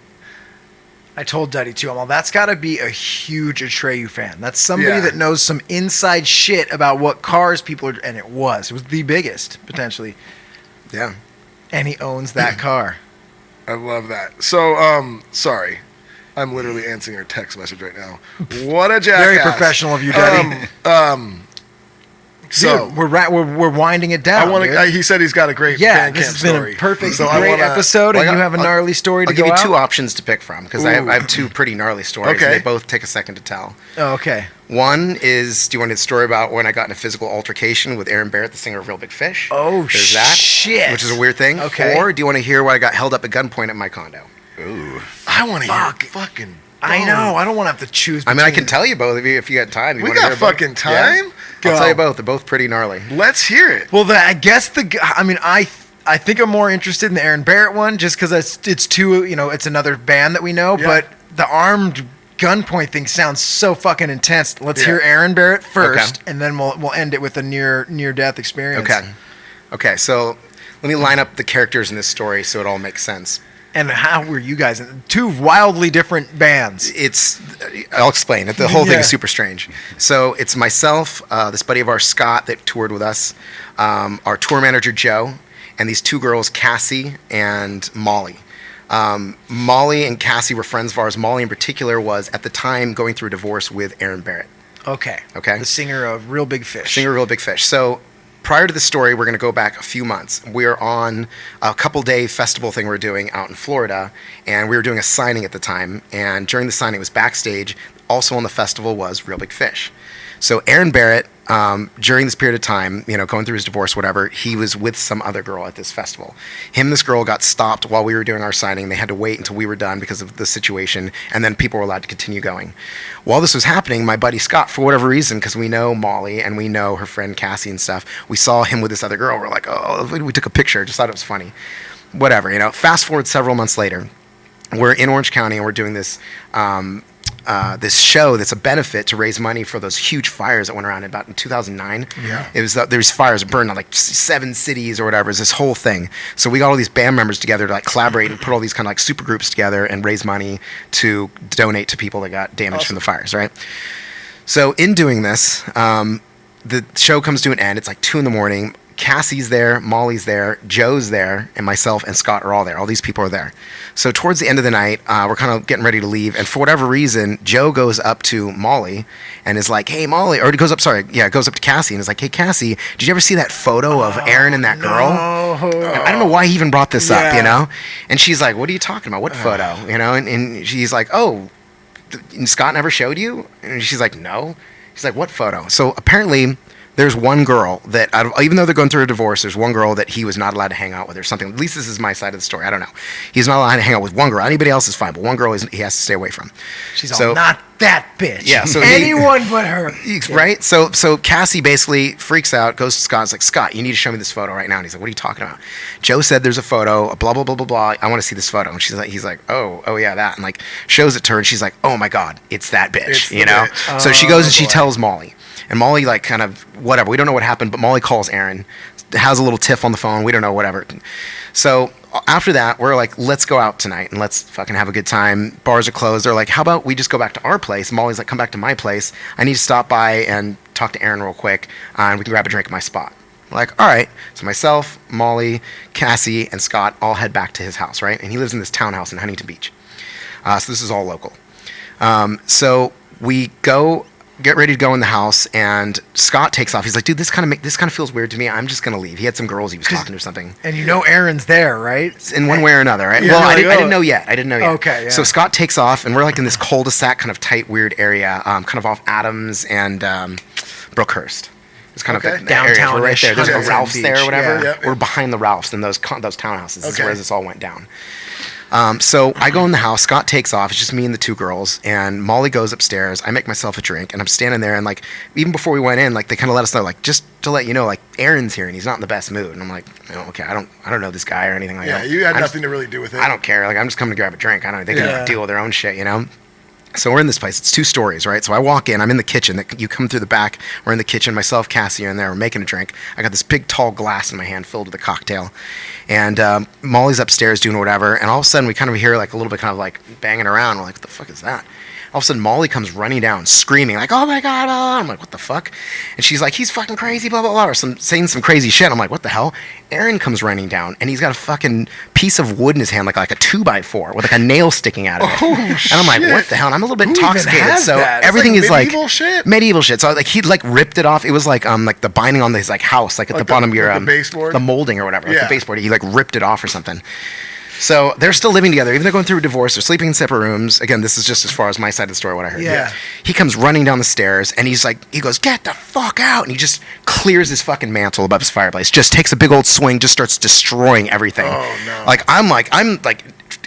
I told Duddy too. I'm all, that's got to be a huge Atreyu fan. That's somebody Yeah. that knows some inside shit about what cars people are. And it was the biggest potentially. Yeah. And he owns that car. I love that. So, sorry. I'm literally answering your text message right now. What a jackass. Very professional of you, Duddy. So, Dude, we're winding it down. I want dude. to. He said he's got a great Yeah, band this camp has been story. a perfect, So I great wanna- episode, Well, and I you got- have a gnarly story to I'll give go you two out. options to pick from because I have two pretty gnarly stories. Okay. And they both take a second to tell. Oh, okay. One is, do you want a story about when I got in a physical altercation with Aaron Barrett, the singer of Real Big Fish? Oh, There's that, shit. which is a weird thing. Okay. Or do you want to hear why I got held up at gunpoint at my condo? Ooh. I want to hear fucking I know. I don't want to have to choose. I mean, I between- can tell you both of you if you got time. You We wanna got hear both? fucking time? Yeah. Go. I'll tell you both. They're both pretty gnarly. Let's hear it. Well, I guess I think I'm more interested in the Aaron Barrett one just because it's too, it's another band that we know, Yeah. but the armed gunpoint thing sounds so fucking intense. Let's Yeah. hear Aaron Barrett first, Okay. and then we'll end it with a near death experience. Okay. So let me line up the characters in this story so it all makes sense. And how were you guys? Two wildly different bands. I'll explain. The whole thing Yeah. is super strange. So it's myself, this buddy of ours, Scott, that toured with us, our tour manager, Joe, and these two girls, Cassie and Molly. Molly and Cassie were friends of ours. Molly in particular was, at the time, going through a divorce with Aaron Barrett. Okay. Okay. The singer of Real Big Fish. Singer Real Big Fish. So prior to the story, we're going to go back a few months. We're on a couple-day festival thing we're doing out in Florida, and we were doing a signing at the time. And during the signing, it was backstage. Also on the festival was Real Big Fish. So Aaron Barrett, during this period of time, going through his divorce, whatever, he was with some other girl at this festival. Him and this girl got stopped while we were doing our signing. They had to wait until we were done because of the situation, and then people were allowed to continue going. While this was happening, my buddy Scott, for whatever reason, because we know Molly and we know her friend Cassie and stuff, we saw him with this other girl. We're like, oh, we took a picture. Just thought it was funny. Whatever, Fast forward several months later, we're in Orange County and we're doing this this show that's a benefit to raise money for those huge fires that went around in 2009. Yeah. It was there's fires that burned on like 7 cities or whatever. It's this whole thing. So we got all these band members together to like collaborate and put all these kind of like super groups together and raise money to donate to people that got damaged from the fires, right? So in doing this, the show comes to an end. It's like 2 a.m. Cassie's there, Molly's there, Joe's there, and myself and Scott are all there. All these people are there. So towards the end of the night, we're kind of getting ready to leave, and for whatever reason, Joe goes up to Molly and is like, "Hey, Molly," or goes up to Cassie and is like, "Hey, Cassie, did you ever see that photo of Aaron and that girl?" And I don't know why he even brought this up, And she's like, "What are you talking about? What photo?" And she's like, "Oh, Scott never showed you?" And she's like, "No." She's like, "What photo?" So apparently, there's one girl that, even though they're going through a divorce, there's one girl that he was not allowed to hang out with or something. At least this is my side of the story. I don't know. He's not allowed to hang out with one girl. Anybody else is fine, but one girl he has to stay away from. She's all, not that bitch. Yeah, so anyone but her. Right? So Cassie basically freaks out, goes to Scott, and is like, "Scott, you need to show me this photo right now." And he's like, "What are you talking about?" Joe said there's a photo, blah, blah, blah, blah, blah. I want to see this photo. And he's like, oh yeah, that. And like shows it to her, and she's like, "Oh my God, it's that bitch," It's the bitch. So she goes and she tells Molly. And Molly, like, kind of, whatever. We don't know what happened, but Molly calls Aaron, has a little tiff on the phone. We don't know, whatever. So after that, we're like, let's go out tonight and let's fucking have a good time. Bars are closed. They're like, how about we just go back to our place? And Molly's like, come back to my place. I need to stop by and talk to Aaron real quick, and we can grab a drink at my spot. We're like, all right. So myself, Molly, Cassie, and Scott all head back to his house, right? And he lives in this townhouse in Huntington Beach. So this is all local. So we get ready to go in the house, and Scott takes off. He's like, "Dude, this kind of feels weird to me. I'm just gonna leave." He had some girls he was talking to or something. And Aaron's there, right? In one way or another, right? Yeah, Well, you're I like, didn't know yet. I didn't know yet. Okay, yeah. So Scott takes off, and we're like in this cul-de-sac, kind of tight, weird area, kind of off Adams and Brookhurst. It's kind of the area. Downtown-ish, We're right there. There's a Huntington Ralph's Beach, there or whatever. yeah. Yep. We're behind the Ralphs in those townhouses. This is Okay. where this all went down. So I go in the house. Scott takes off. It's just me and the two girls. And Molly goes upstairs. I make myself a drink, and I'm standing there. And like, even before we went in, like they kind of let us know, like, just to let you know, like Aaron's here and he's not in the best mood. And I'm like, oh, okay, I don't know this guy or anything like that. Yeah, you had I nothing to really do with it. I don't care. Like, I'm just coming to grab a drink. I don't. They can deal with their own shit, So we're in this place. It's 2 stories, right? So I walk in. I'm in the kitchen. You come through the back. We're in the kitchen. Myself, Cassie are in there. We're making a drink. I got this big, tall glass in my hand filled with a cocktail. And Molly's upstairs doing whatever. And all of a sudden, we kind of hear like a little bit kind of like banging around. We're like, what the fuck is that? All of a sudden, Molly comes running down, screaming, like, "Oh my God!" Blah, blah. I'm like, "What the fuck?" And she's like, "He's fucking crazy," blah, blah, blah, or saying some crazy shit. I'm like, "What the hell?" Aaron comes running down, and he's got a fucking piece of wood in his hand, like a 2x4 with like a nail sticking out of it. And I'm like, "What the hell?" And I'm a little bit Who even intoxicated, has so that? It's everything like is like medieval shit? medieval shit. So like he like ripped it off. It was like the binding on his like house, like at Like the bottom of your like the baseboard? the molding or whatever, like Yeah. the baseboard. He like ripped it off or something. So they're still living together, even though they're going through a divorce. They're sleeping in separate rooms. Again, this is just as far as my side of the story, what I heard. Yeah. He comes running down the stairs, and he goes, "Get the fuck out!" And he just clears his fucking mantle above his fireplace. Just takes a big old swing, just starts destroying everything. Oh, no. I'm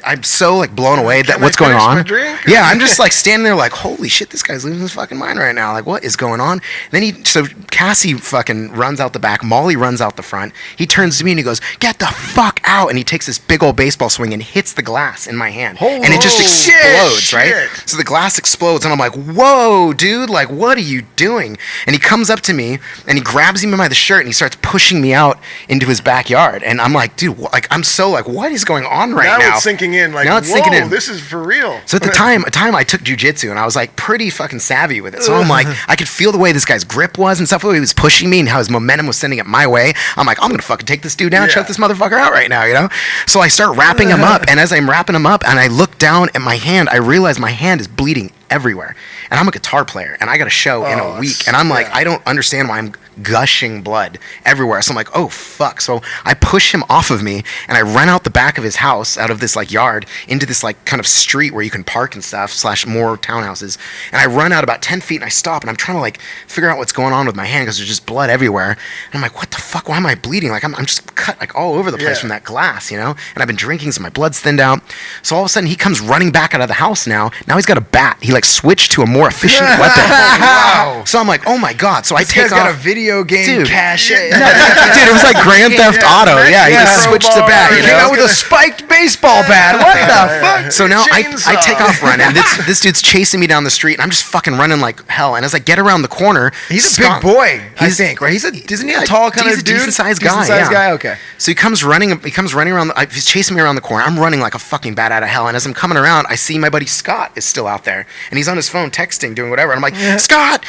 I'm so like blown away that Can what's I going finish my on. drink? Yeah, I'm just like standing there like, holy shit, this guy's losing his fucking mind right now. Like, what is going on? Then so Cassie fucking runs out the back. Molly runs out the front. He turns to me and he goes, get the fuck out. And he takes this big old baseball swing and hits the glass in my hand. And it just explodes, right? So the glass explodes and I'm like, whoa, dude, like, what are you doing? And he comes up to me and he grabs him by the shirt and he starts pushing me out into his backyard. And I'm like, dude, like, I'm so like, what is going on right now? Now it's sinking in. Like, now it's whoa, sinking in. This is for real. So at the time I took jujitsu and I was like pretty fucking savvy with it. So I'm like, I could feel the way this guy's grip was and stuff, the way he was pushing me and how his momentum was sending it my way. I'm like, I'm gonna fucking take this dude down, choke this motherfucker out right now, you know? So I start wrapping him up, and as I'm wrapping him up and I look down at my hand, I realize my hand is bleeding everywhere. And I'm a guitar player and I got a show in a week. And I'm like, I don't understand why I'm gushing blood everywhere. So I'm like, oh fuck. So I push him off of me and I run out the back of his house, out of this like yard, into this like kind of street where you can park and stuff, / more townhouses. And I run out about 10 feet and I stop and I'm trying to like figure out what's going on with my hand because there's just blood everywhere. And I'm like, what the fuck? Why am I bleeding? Like I'm just cut like all over the place from that glass, you know? And I've been drinking, so my blood's thinned out. So all of a sudden he comes running back out of the house now. Now he's got a bat. He like switched to a more efficient weapon. Wow. So I'm like, oh my God. So I take off. Got a video game cache. Dude, it was like Grand Theft Auto. Yeah, he just switched the bat. You know, with a spiked baseball bat. What the fuck? So now I take off running. This dude's chasing me down the street, and I'm just fucking running like hell. And as I get around the corner, he's a big boy. I think, right? Isn't he a tall kind of dude? He's a decent sized guy. Guy. Okay. So he comes running around. He's chasing me around the corner. I'm running like a fucking bat out of hell. And as I'm coming around, I see my buddy Scott is still out there, and he's on his phone texting, doing whatever. And I'm like, Scott,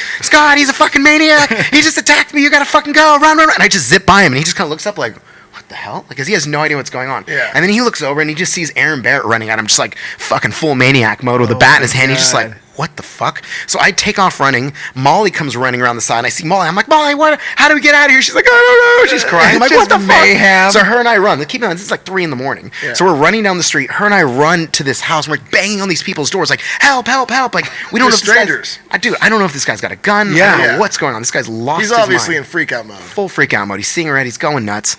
he's a fucking maniac. He just attacked me. You gotta fucking go, run. And I just zip by him, and he just kind of looks up like, what the hell? Because he has no idea what's going on. Yeah. And then he looks over and he just sees Aaron Barrett running at him, just like fucking full maniac mode with a bat in his hand. He's just like, what the fuck? So I take off running. Molly comes running around the side. And I see Molly. I'm like, Molly, what? How do we get out of here? She's like, I don't know. She's crying. I'm like, what the fuck? So her and I run. Keep in mind, this is like 3 a.m. Yeah. So we're running down the street. Her and I run to this house. And we're banging on these people's doors, like, help, help, help. Like, we don't know if strangers. Dude, I don't know if this guy's got a gun. Yeah. I don't know what's going on. This guy's lost his mind. He's obviously in freak out mode. Full freak out mode. He's seeing red. He's going nuts.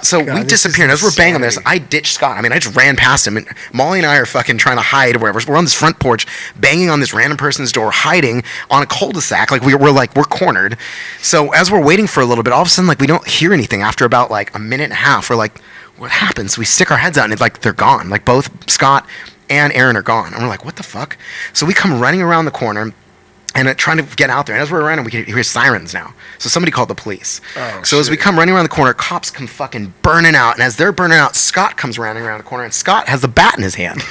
So we disappear. And as we're banging on this, I ditch Scott. I mean, I just ran past him. And Molly and I are fucking trying to hide wherever. We're on this front porch, banging on this random person's door, hiding on a cul-de-sac. Like we're cornered. So as we're waiting for a little bit, all of a sudden, like, we don't hear anything. After about like a minute and a half, we're like, what happened? So we stick our heads out and it's like they're gone. Like both Scott and Aaron are gone. And we're like, what the fuck? So we come running around the corner and trying to get out there. And as we're running, we can hear sirens now. So somebody called the police. So as we come running around the corner, cops come fucking burning out. And as they're burning out, Scott comes running around the corner, and Scott has the bat in his hand.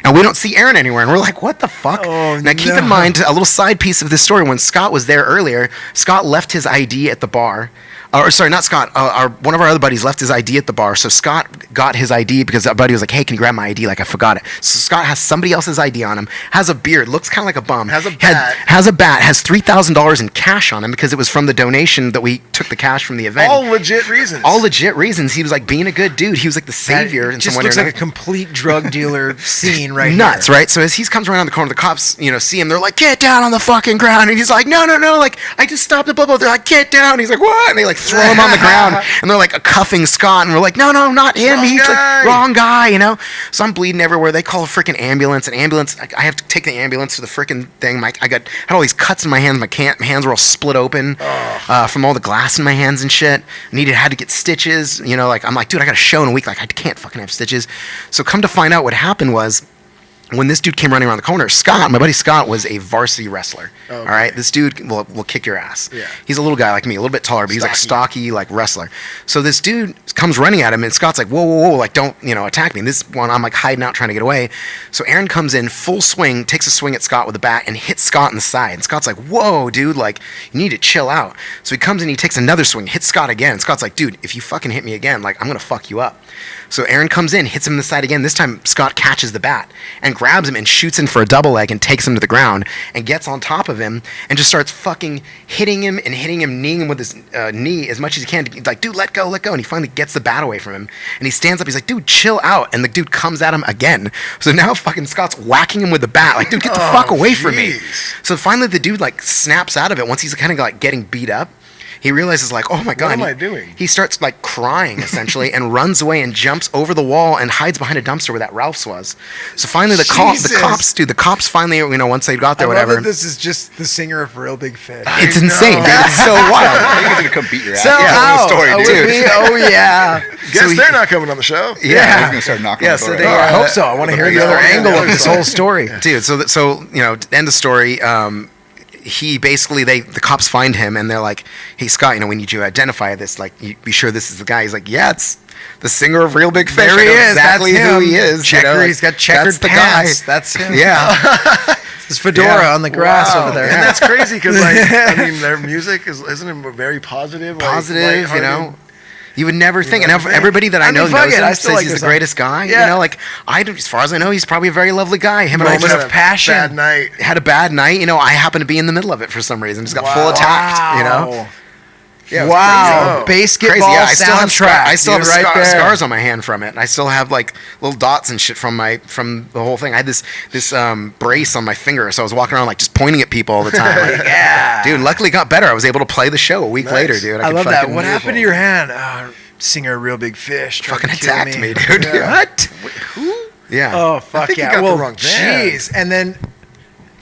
And we don't see Aaron anywhere. And we're like, what the fuck? Now, keep in mind, a little side piece of this story, when Scott was there earlier, Scott left his ID at the bar. Or sorry, not Scott. One of our other buddies left his ID at the bar. So Scott got his ID because our buddy was like, hey, can you grab my ID? Like, I forgot it. So Scott has somebody else's ID on him, has a beard, looks kind of like a bum. Has a bat. Has $3,000 in cash on him because it was from the donation that we took the cash from the event. All legit reasons. He was like being a good dude. He was like the savior. It just looks like a complete drug dealer scene right here. Nuts, right? So as he comes around the corner, the cops, see him. They're like, get down on the fucking ground. And he's like, no. Like, I just stopped the bubble. They're like, get down. And he's like, what? And they like throw him on the ground, and they're like cuffing Scott, and we're like, no, not him. He's like wrong guy, So I'm bleeding everywhere. They call a freaking ambulance. I have to take the ambulance to the freaking thing. I had all these cuts in my hands. My hands were all split open from all the glass in my hands and shit. Had to get stitches. I'm like, dude, I got a show in a week. Like, I can't fucking have stitches. So come to find out, what happened was, when this dude came running around the corner, Scott, my buddy Scott, was a varsity wrestler. Okay. All right, this dude will kick your ass. Yeah. He's a little guy like me, a little bit taller, but he's like stocky, like wrestler. So this dude comes running at him, and Scott's like, whoa, like, don't attack me. And this one, I'm like hiding out, trying to get away. So Aaron comes in full swing, takes a swing at Scott with a bat, and hits Scott in the side. And Scott's like, whoa, dude, like, you need to chill out. So he comes in, he takes another swing, hits Scott again. And Scott's like, dude, if you fucking hit me again, like, I'm gonna fuck you up. So Aaron comes in, hits him in the side again. This time Scott catches the bat and grabs him and shoots him for a double leg and takes him to the ground and gets on top of him and just starts fucking hitting him, kneeing him with his knee as much as he can. He's like, dude, let go. And he finally gets the bat away from him. And he stands up. He's like, dude, chill out. And the dude comes at him again. So now fucking Scott's whacking him with the bat. Like, dude, get the fuck away from me. So finally the dude like snaps out of it once he's kind of like getting beat up. he realizes like, oh my god, am I doing? He starts like crying essentially and runs away and jumps over the wall and hides behind a dumpster where that Ralph's was. So finally the cops finally, once they got there, I love whatever. that this is just the singer of Real Big Fish. It's insane, dude. It's so wild. I think he's gonna come beat your ass. So Yeah, story, out. dude. Oh yeah. Guess they're not coming on the show. Yeah, he's gonna start knocking. Yeah, on the so door. they, I hope so. I want to hear the other angle of this whole story. Dude, so end of story. He basically the cops find him and they're like, "Hey Scott, we need you to identify this. Like, you be sure this is the guy." He's like, "Yeah, it's the singer of Real Big Fish. There he I know is. exactly That's who him. he is. He's got checkered that's the pants. guy. That's him. Yeah, His fedora on the grass over there. And that's crazy because, their music isn't it very positive? positive. lighthearted? You would never think, and never think. everybody that I know fuck knows it, him, I still says like he's this the song. greatest guy. Yeah. As far as I know, he's probably a very lovely guy. Him and I Moment just of passion. Bad night. had a bad night. I happened to be in the middle of it for some reason. Just got full attacked. Yeah, it was Wow. crazy. Basketball Yeah, I still have soundtrack. I still have dude, right there. scars on my hand from it. And I still have like little dots and shit from the whole thing. I had this brace on my finger, so I was walking around like just pointing at people all the time. Like, Yeah. dude, luckily it got better. I was able to play the show a week later, dude. I could love that. fucking- What happened to your hand? Singer of Real Big Fish. tried Fucking to kill attacked me, dude. Yeah. What? Who? Yeah. Oh fuck think you yeah! got the Well, wrong band. jeez. And then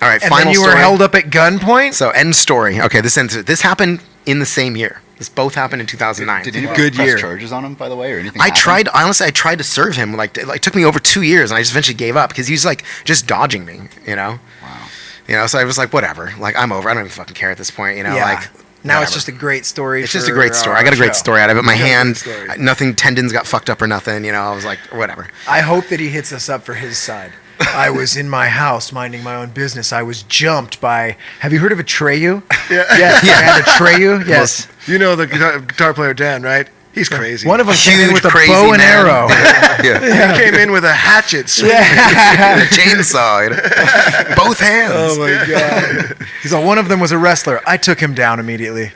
All right. and Final then you story. were held up at gunpoint. So end story. Okay, this happened in the same year. This both happened in 2009. Did anyone Good press year. charges on him, by the way, or anything? I happened? tried to serve him. Like it took me over 2 years, and I just eventually gave up because he was like just dodging me. Wow. So I was like, whatever. Like, I'm over. I don't even fucking care at this point. Yeah. Like Now it's whatever. just a great story. It's just for a great story. I our got a great show. story out of it. My got a great hand, story. nothing, tendons got fucked up or nothing. I was like, whatever. I hope that he hits us up for his side. I was in my house minding my own business. I was jumped by. Have you heard of Atreyu? Yeah. Yes. And Atreyu. Yes. You know the guitar player Dan, right? He's crazy. One of them came in Huge, with a crazy bow and man. arrow. Yeah. he came in with a hatchet. swinging. Yeah. Chainsaw. Both hands. Oh my god. He's like, one of them was a wrestler. I took him down immediately.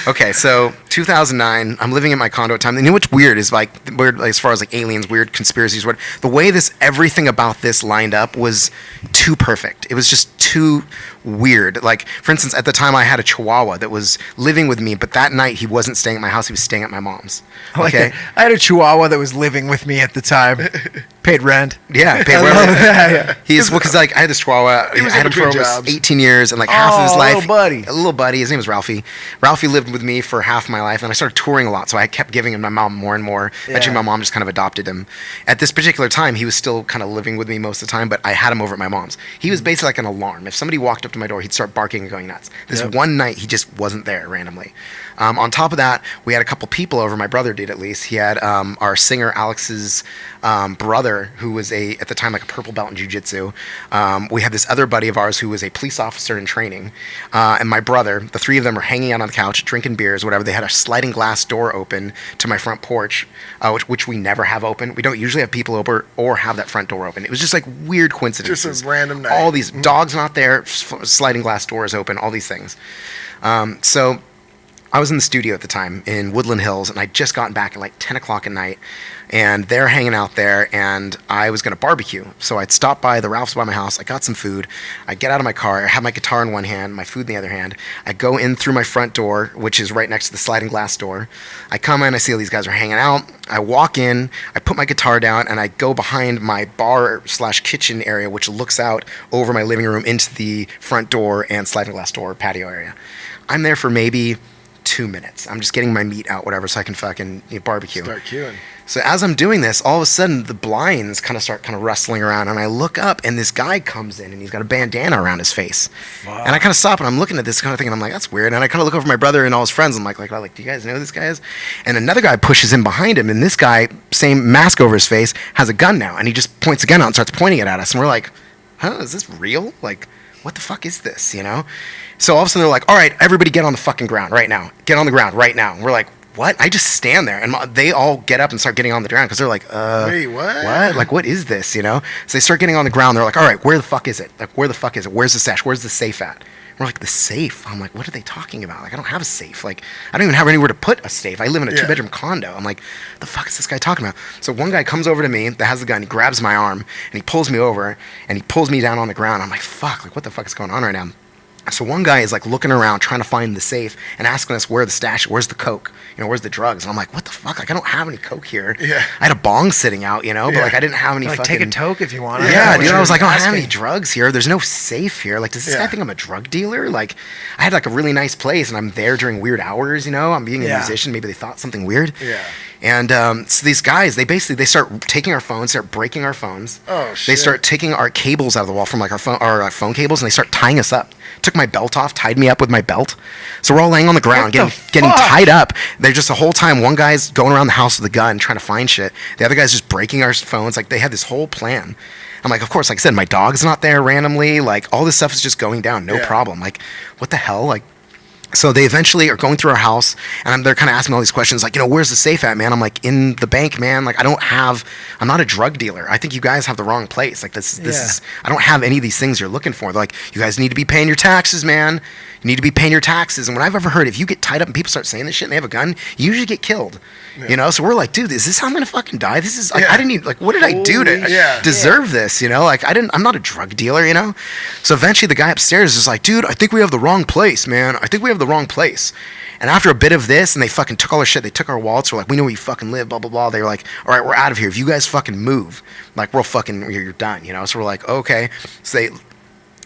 Okay, so 2009, I'm living in my condo at the time. And you know what's weird is weird as far as like aliens, weird conspiracies, the way everything about this lined up was too perfect. It was just too weird. Like, for instance, at the time I had a Chihuahua that was living with me, but that night he wasn't staying at my house, he was staying at my mom's. Okay? I had a Chihuahua that was living with me at the time. Paid rent. Yeah, paid I whatever. love that. Yeah. Because I had this Chihuahua. He was I had in him for between almost jobs. 18 years, and like half of his life, little buddy. His name was Ralphie. Ralphie lived with me for half my life, and I started touring a lot, so I kept giving him my mom more and more. Eventually, Yeah. my mom just kind of adopted him. At this particular time, he was still kind of living with me most of the time, but I had him over at my mom's. He was basically like an alarm. If somebody walked up to my door, he'd start barking and going nuts. This one night, he just wasn't there randomly. On top of that, we had a couple people over. My brother did, at least. He had our singer Alex's brother, who was at the time like a purple belt in jiu-jitsu. We had this other buddy of ours who was a police officer in training, and my brother. The three of them were hanging out on the couch, drinking beers, whatever. They had a sliding glass door open to my front porch, which we never have open. We don't usually have people over or have that front door open. It was just like weird coincidences. Just a random night. All these dogs not there, sliding glass doors open, all these things. So I was in the studio at the time in Woodland Hills, and I'd just gotten back at like 10 o'clock at night, and they're hanging out there, and I was going to barbecue. So I'd stop by the Ralph's by my house. I got some food. I get out of my car. I have my guitar in one hand, my food in the other hand. I go in through my front door, which is right next to the sliding glass door. I come in. I see all these guys are hanging out. I walk in. I put my guitar down, and I go behind my bar/kitchen area, which looks out over my living room into the front door and sliding glass door patio area. I'm there for maybe 2 minutes. I'm just getting my meat out, whatever, so I can fucking barbecue. Start queuing. So as I'm doing this, all of a sudden the blinds start rustling around, and I look up, and this guy comes in, and he's got a bandana around his face. Wow. And I kind of stop, and I'm looking at this kind of thing, and I'm like, that's weird. And I kind of look over at my brother and all his friends. I'm like, do you guys know who this guy is? And another guy pushes in behind him, and this guy, same mask over his face, has a gun now, and he just points a gun out and starts pointing it at us, and we're like, huh, is this real? Like, what the fuck is this, So all of a sudden they're like, all right, everybody get on the fucking ground right now. Get on the ground right now. And we're like, what? I just stand there. And they all get up and start getting on the ground because they're like, Wait, what? What? Like, what is this, So they start getting on the ground. They're like, all right, where the fuck is it? Like, where the fuck is it? Where's the stash? Where's the safe at? We're like, the safe? I'm like, what are they talking about? Like, I don't have a safe. Like, I don't even have anywhere to put a safe. I live in a 2-bedroom condo. I'm like, the fuck is this guy talking about? So one guy comes over to me that has the gun. He grabs my arm, and he pulls me over, and he pulls me down on the ground. I'm like, fuck, like, what the fuck is going on right now? So one guy is like looking around trying to find the safe and asking us where's the coke, where's the drugs? And I'm like, what the fuck? Like, I don't have any coke here. Yeah. I had a bong sitting out, but like I didn't have any Like, fucking. take a toke if you want. Yeah, dude. I was like, I don't have any drugs here. There's no safe here. Like, does this guy think I'm a drug dealer? Like, I had like a really nice place, and I'm there during weird hours. I'm being a musician. Maybe they thought something weird. Yeah. And so these guys, they start taking our phones, start breaking our phones. Oh, shit. They start taking our cables out of the wall from like our phone cables, and they start tying us up. Took my belt off, tied me up with my belt. So we're all laying on the ground, getting tied up. They're just the whole time. One guy's going around the house with a gun trying to find shit. The other guy's just breaking our phones. Like, they had this whole plan. I'm like, of course, like I said, my dog's not there randomly. Like, all this stuff is just going down, no problem. Like, what the hell? Like, so they eventually are going through our house, and they're kind of asking all these questions, like, where's the safe at, man? I'm like, in the bank, man. Like, I'm not a drug dealer. I think you guys have the wrong place. Like, this is, I don't have any of these things you're looking for. They're like, you guys need to be paying your taxes, man. You need to be paying your taxes. And what I've ever heard, if you get tied up and people start saying this shit and they have a gun, you usually get killed. So we're like, dude, is this how I'm gonna fucking die? This is, like, I didn't even, like, what did I do to deserve this? Like, I'm not a drug dealer, So eventually the guy upstairs is like, dude, I think we have the wrong place, man. I think we have the wrong place. And after a bit of this, and they fucking took all our shit, they took our wallets, we're like, we know where you fucking live, blah, blah, blah. They were like, all right, we're out of here. If you guys fucking move, like, you're done, So we're like, okay. So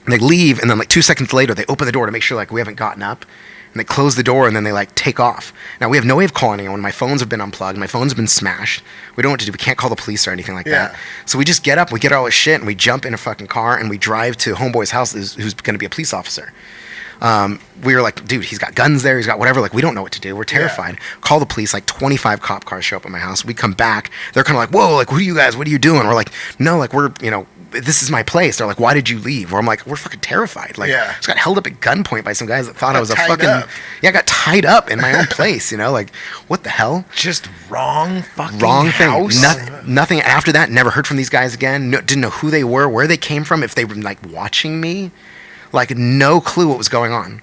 they leave, and then like 2 seconds later, they open the door to make sure like we haven't gotten up. And they close the door, and then they like take off. Now we have no way of calling anyone. My phones have been unplugged. My phones have been smashed. We don't know what to do. We can't call the police or anything like that. So we just get up, we get all this shit, and we jump in a fucking car, and we drive to homeboy's house, who's going to be a police officer. We were like, dude, he's got guns there. He's got whatever. Like, we don't know what to do. We're terrified. Call the police. Like 25 cop cars show up at my house. We come back. They're kind of like, whoa, like, what are you guys? What are you doing? We're like, no, like, we're, this is my place. They're like, why did you leave? Or I'm like, we're fucking terrified. Like, I just got held up at gunpoint by some guys that thought I was a fucking, I got tied up in my own place, like, what the hell? Just wrong fucking thing. house. Nothing after that. Never heard from these guys again. Didn't know who they were, where they came from, if they were like watching me. Like, no clue what was going on.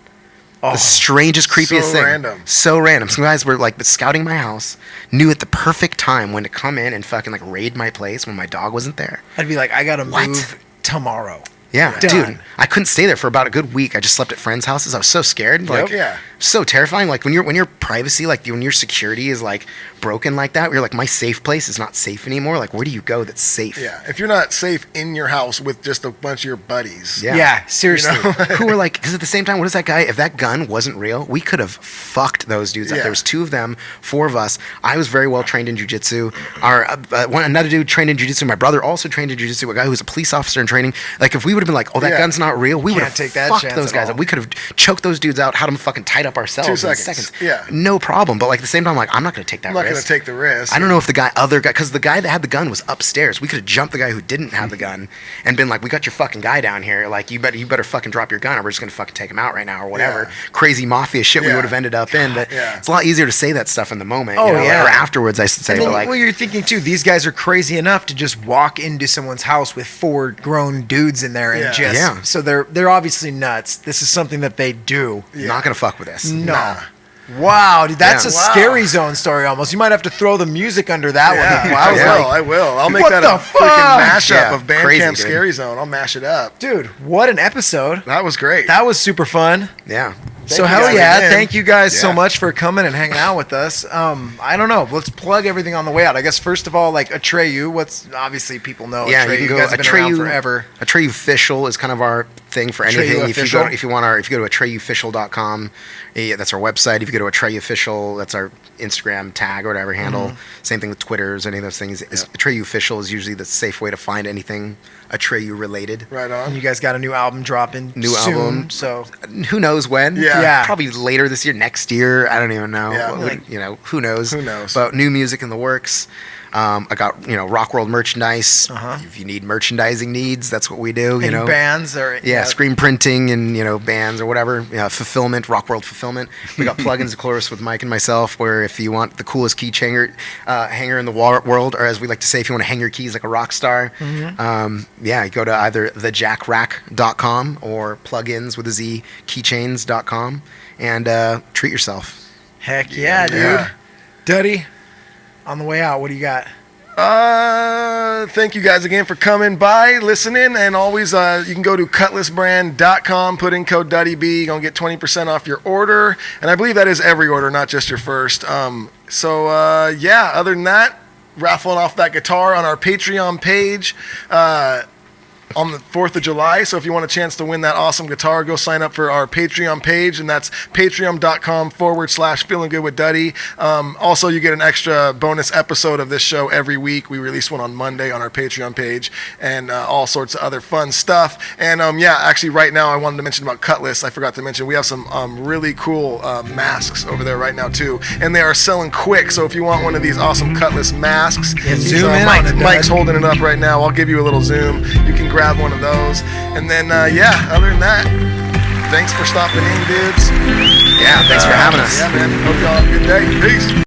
The strangest, creepiest thing. So random. Some guys were like scouting my house, knew at the perfect time when to come in and fucking like raid my place when my dog wasn't there. I'd be like, I gotta move tomorrow. Yeah, dude. I couldn't stay there for about a good week. I just slept at friends' houses. I was so scared. Like, so terrifying. Like when your privacy, like when your security is like broken like that, you're like, my safe place is not safe anymore. Like, where do you go that's safe? Yeah, if you're not safe in your house with just a bunch of your buddies. Yeah, seriously. Who were like, because at the same time, what is that guy? If that gun wasn't real, we could have fucked those dudes up. There was 2 of them, 4 of us. I was very well trained in jiu-jitsu. Another dude trained in jiu-jitsu. My brother also trained in jiu-jitsu. A guy who was a police officer in training. Like, if we would have been like, oh, that gun's not real, we would have fucked those guys up. We could have choked those dudes out, had them fucking tied up ourselves 2 in seconds. seconds. Yeah. No problem. But like at the same time, like, I'm not going to take that risk. I'm not going to take the risk. I don't know if because the guy that had the gun was upstairs. We could have jumped the guy who didn't have the gun and been like, we got your fucking guy down here. Like, you better fucking drop your gun or we're just going to fucking take him out right now or whatever. Crazy mafia shit we would have ended up in. But it's a lot easier to say that stuff in the moment. Or afterwards, I should say. And then, but like, well, you're thinking too, these guys are crazy enough to just walk into someone's house with 4 grown dudes in there and so they're obviously nuts. This is something that they do. Not going to fuck with this. No. Nah. Wow, dude, that's a scary zone story almost. You might have to throw the music under that one. I will. I'll make what that the a freaking mashup of crazy, Bandcamp dude. Scary Zone. I'll mash it up. Dude, what an episode. That was great. That was super fun. Yeah. So you hell guys yeah, again. thank you guys so much for coming and hanging out with us. I don't know, let's plug everything on the way out. I guess first of all, like Atreyu, what's obviously people know Yeah, Atreyu. you can go guys have been around Atreyu forever. Atreyu Official is kind of our thing for anything. Atreyu If you Official? go if you go to AtreyuOfficial.com, that's our website. If you go to Atreyu Official, that's our Instagram tag or whatever handle. Same thing with Twitters, any of those things. Atreyu Official is usually the safe way to find anything Atreyu related. Right on. And you guys got a new album dropping New soon, album. so Who knows when? Yeah. Probably later this year, next year. I don't even know. Yeah. Who knows? Who knows? But new music in the works. I got Rock World merchandise. If you need merchandising needs, that's what we do. any bands or Screen printing and bands or whatever. Fulfillment, Rock World fulfillment. We got Pluginz, of course, with Mike and myself. Where if you want the coolest keychain hanger in the world, or as we like to say, if you want to hang your keys like a rock star, you go to either thejackrack.com or Pluginz with a Z keychains.com and treat yourself. Heck yeah, dude. Duddy, on the way out, what do you got? Thank you guys again for coming by, listening, and always you can go to cutlassbrand.com, put in code DuddyB, you're going to get 20% off your order, and I believe that is every order, not just your first. Yeah, other than that, raffling off that guitar on our Patreon page on the 4th of July. So if you want a chance to win that awesome guitar, go sign up for our Patreon page, and that's patreon.com/feelinggoodwithduddy. Also, you get an extra bonus episode of this show every week. We release one on Monday on our Patreon page, and all sorts of other fun stuff. And actually right now I wanted to mention about Cutlass. I forgot to mention we have some really cool masks over there right now too, and they are selling quick. So if you want one of these awesome Cutlass masks, zoom in on it, Dud. Mike's holding it up right now. I'll give you a little zoom. You can grab one of those. And then, other than that, thanks for stopping in, dudes. Yeah, thanks for having us. Yeah, man. Hope y'all have a good day. Peace.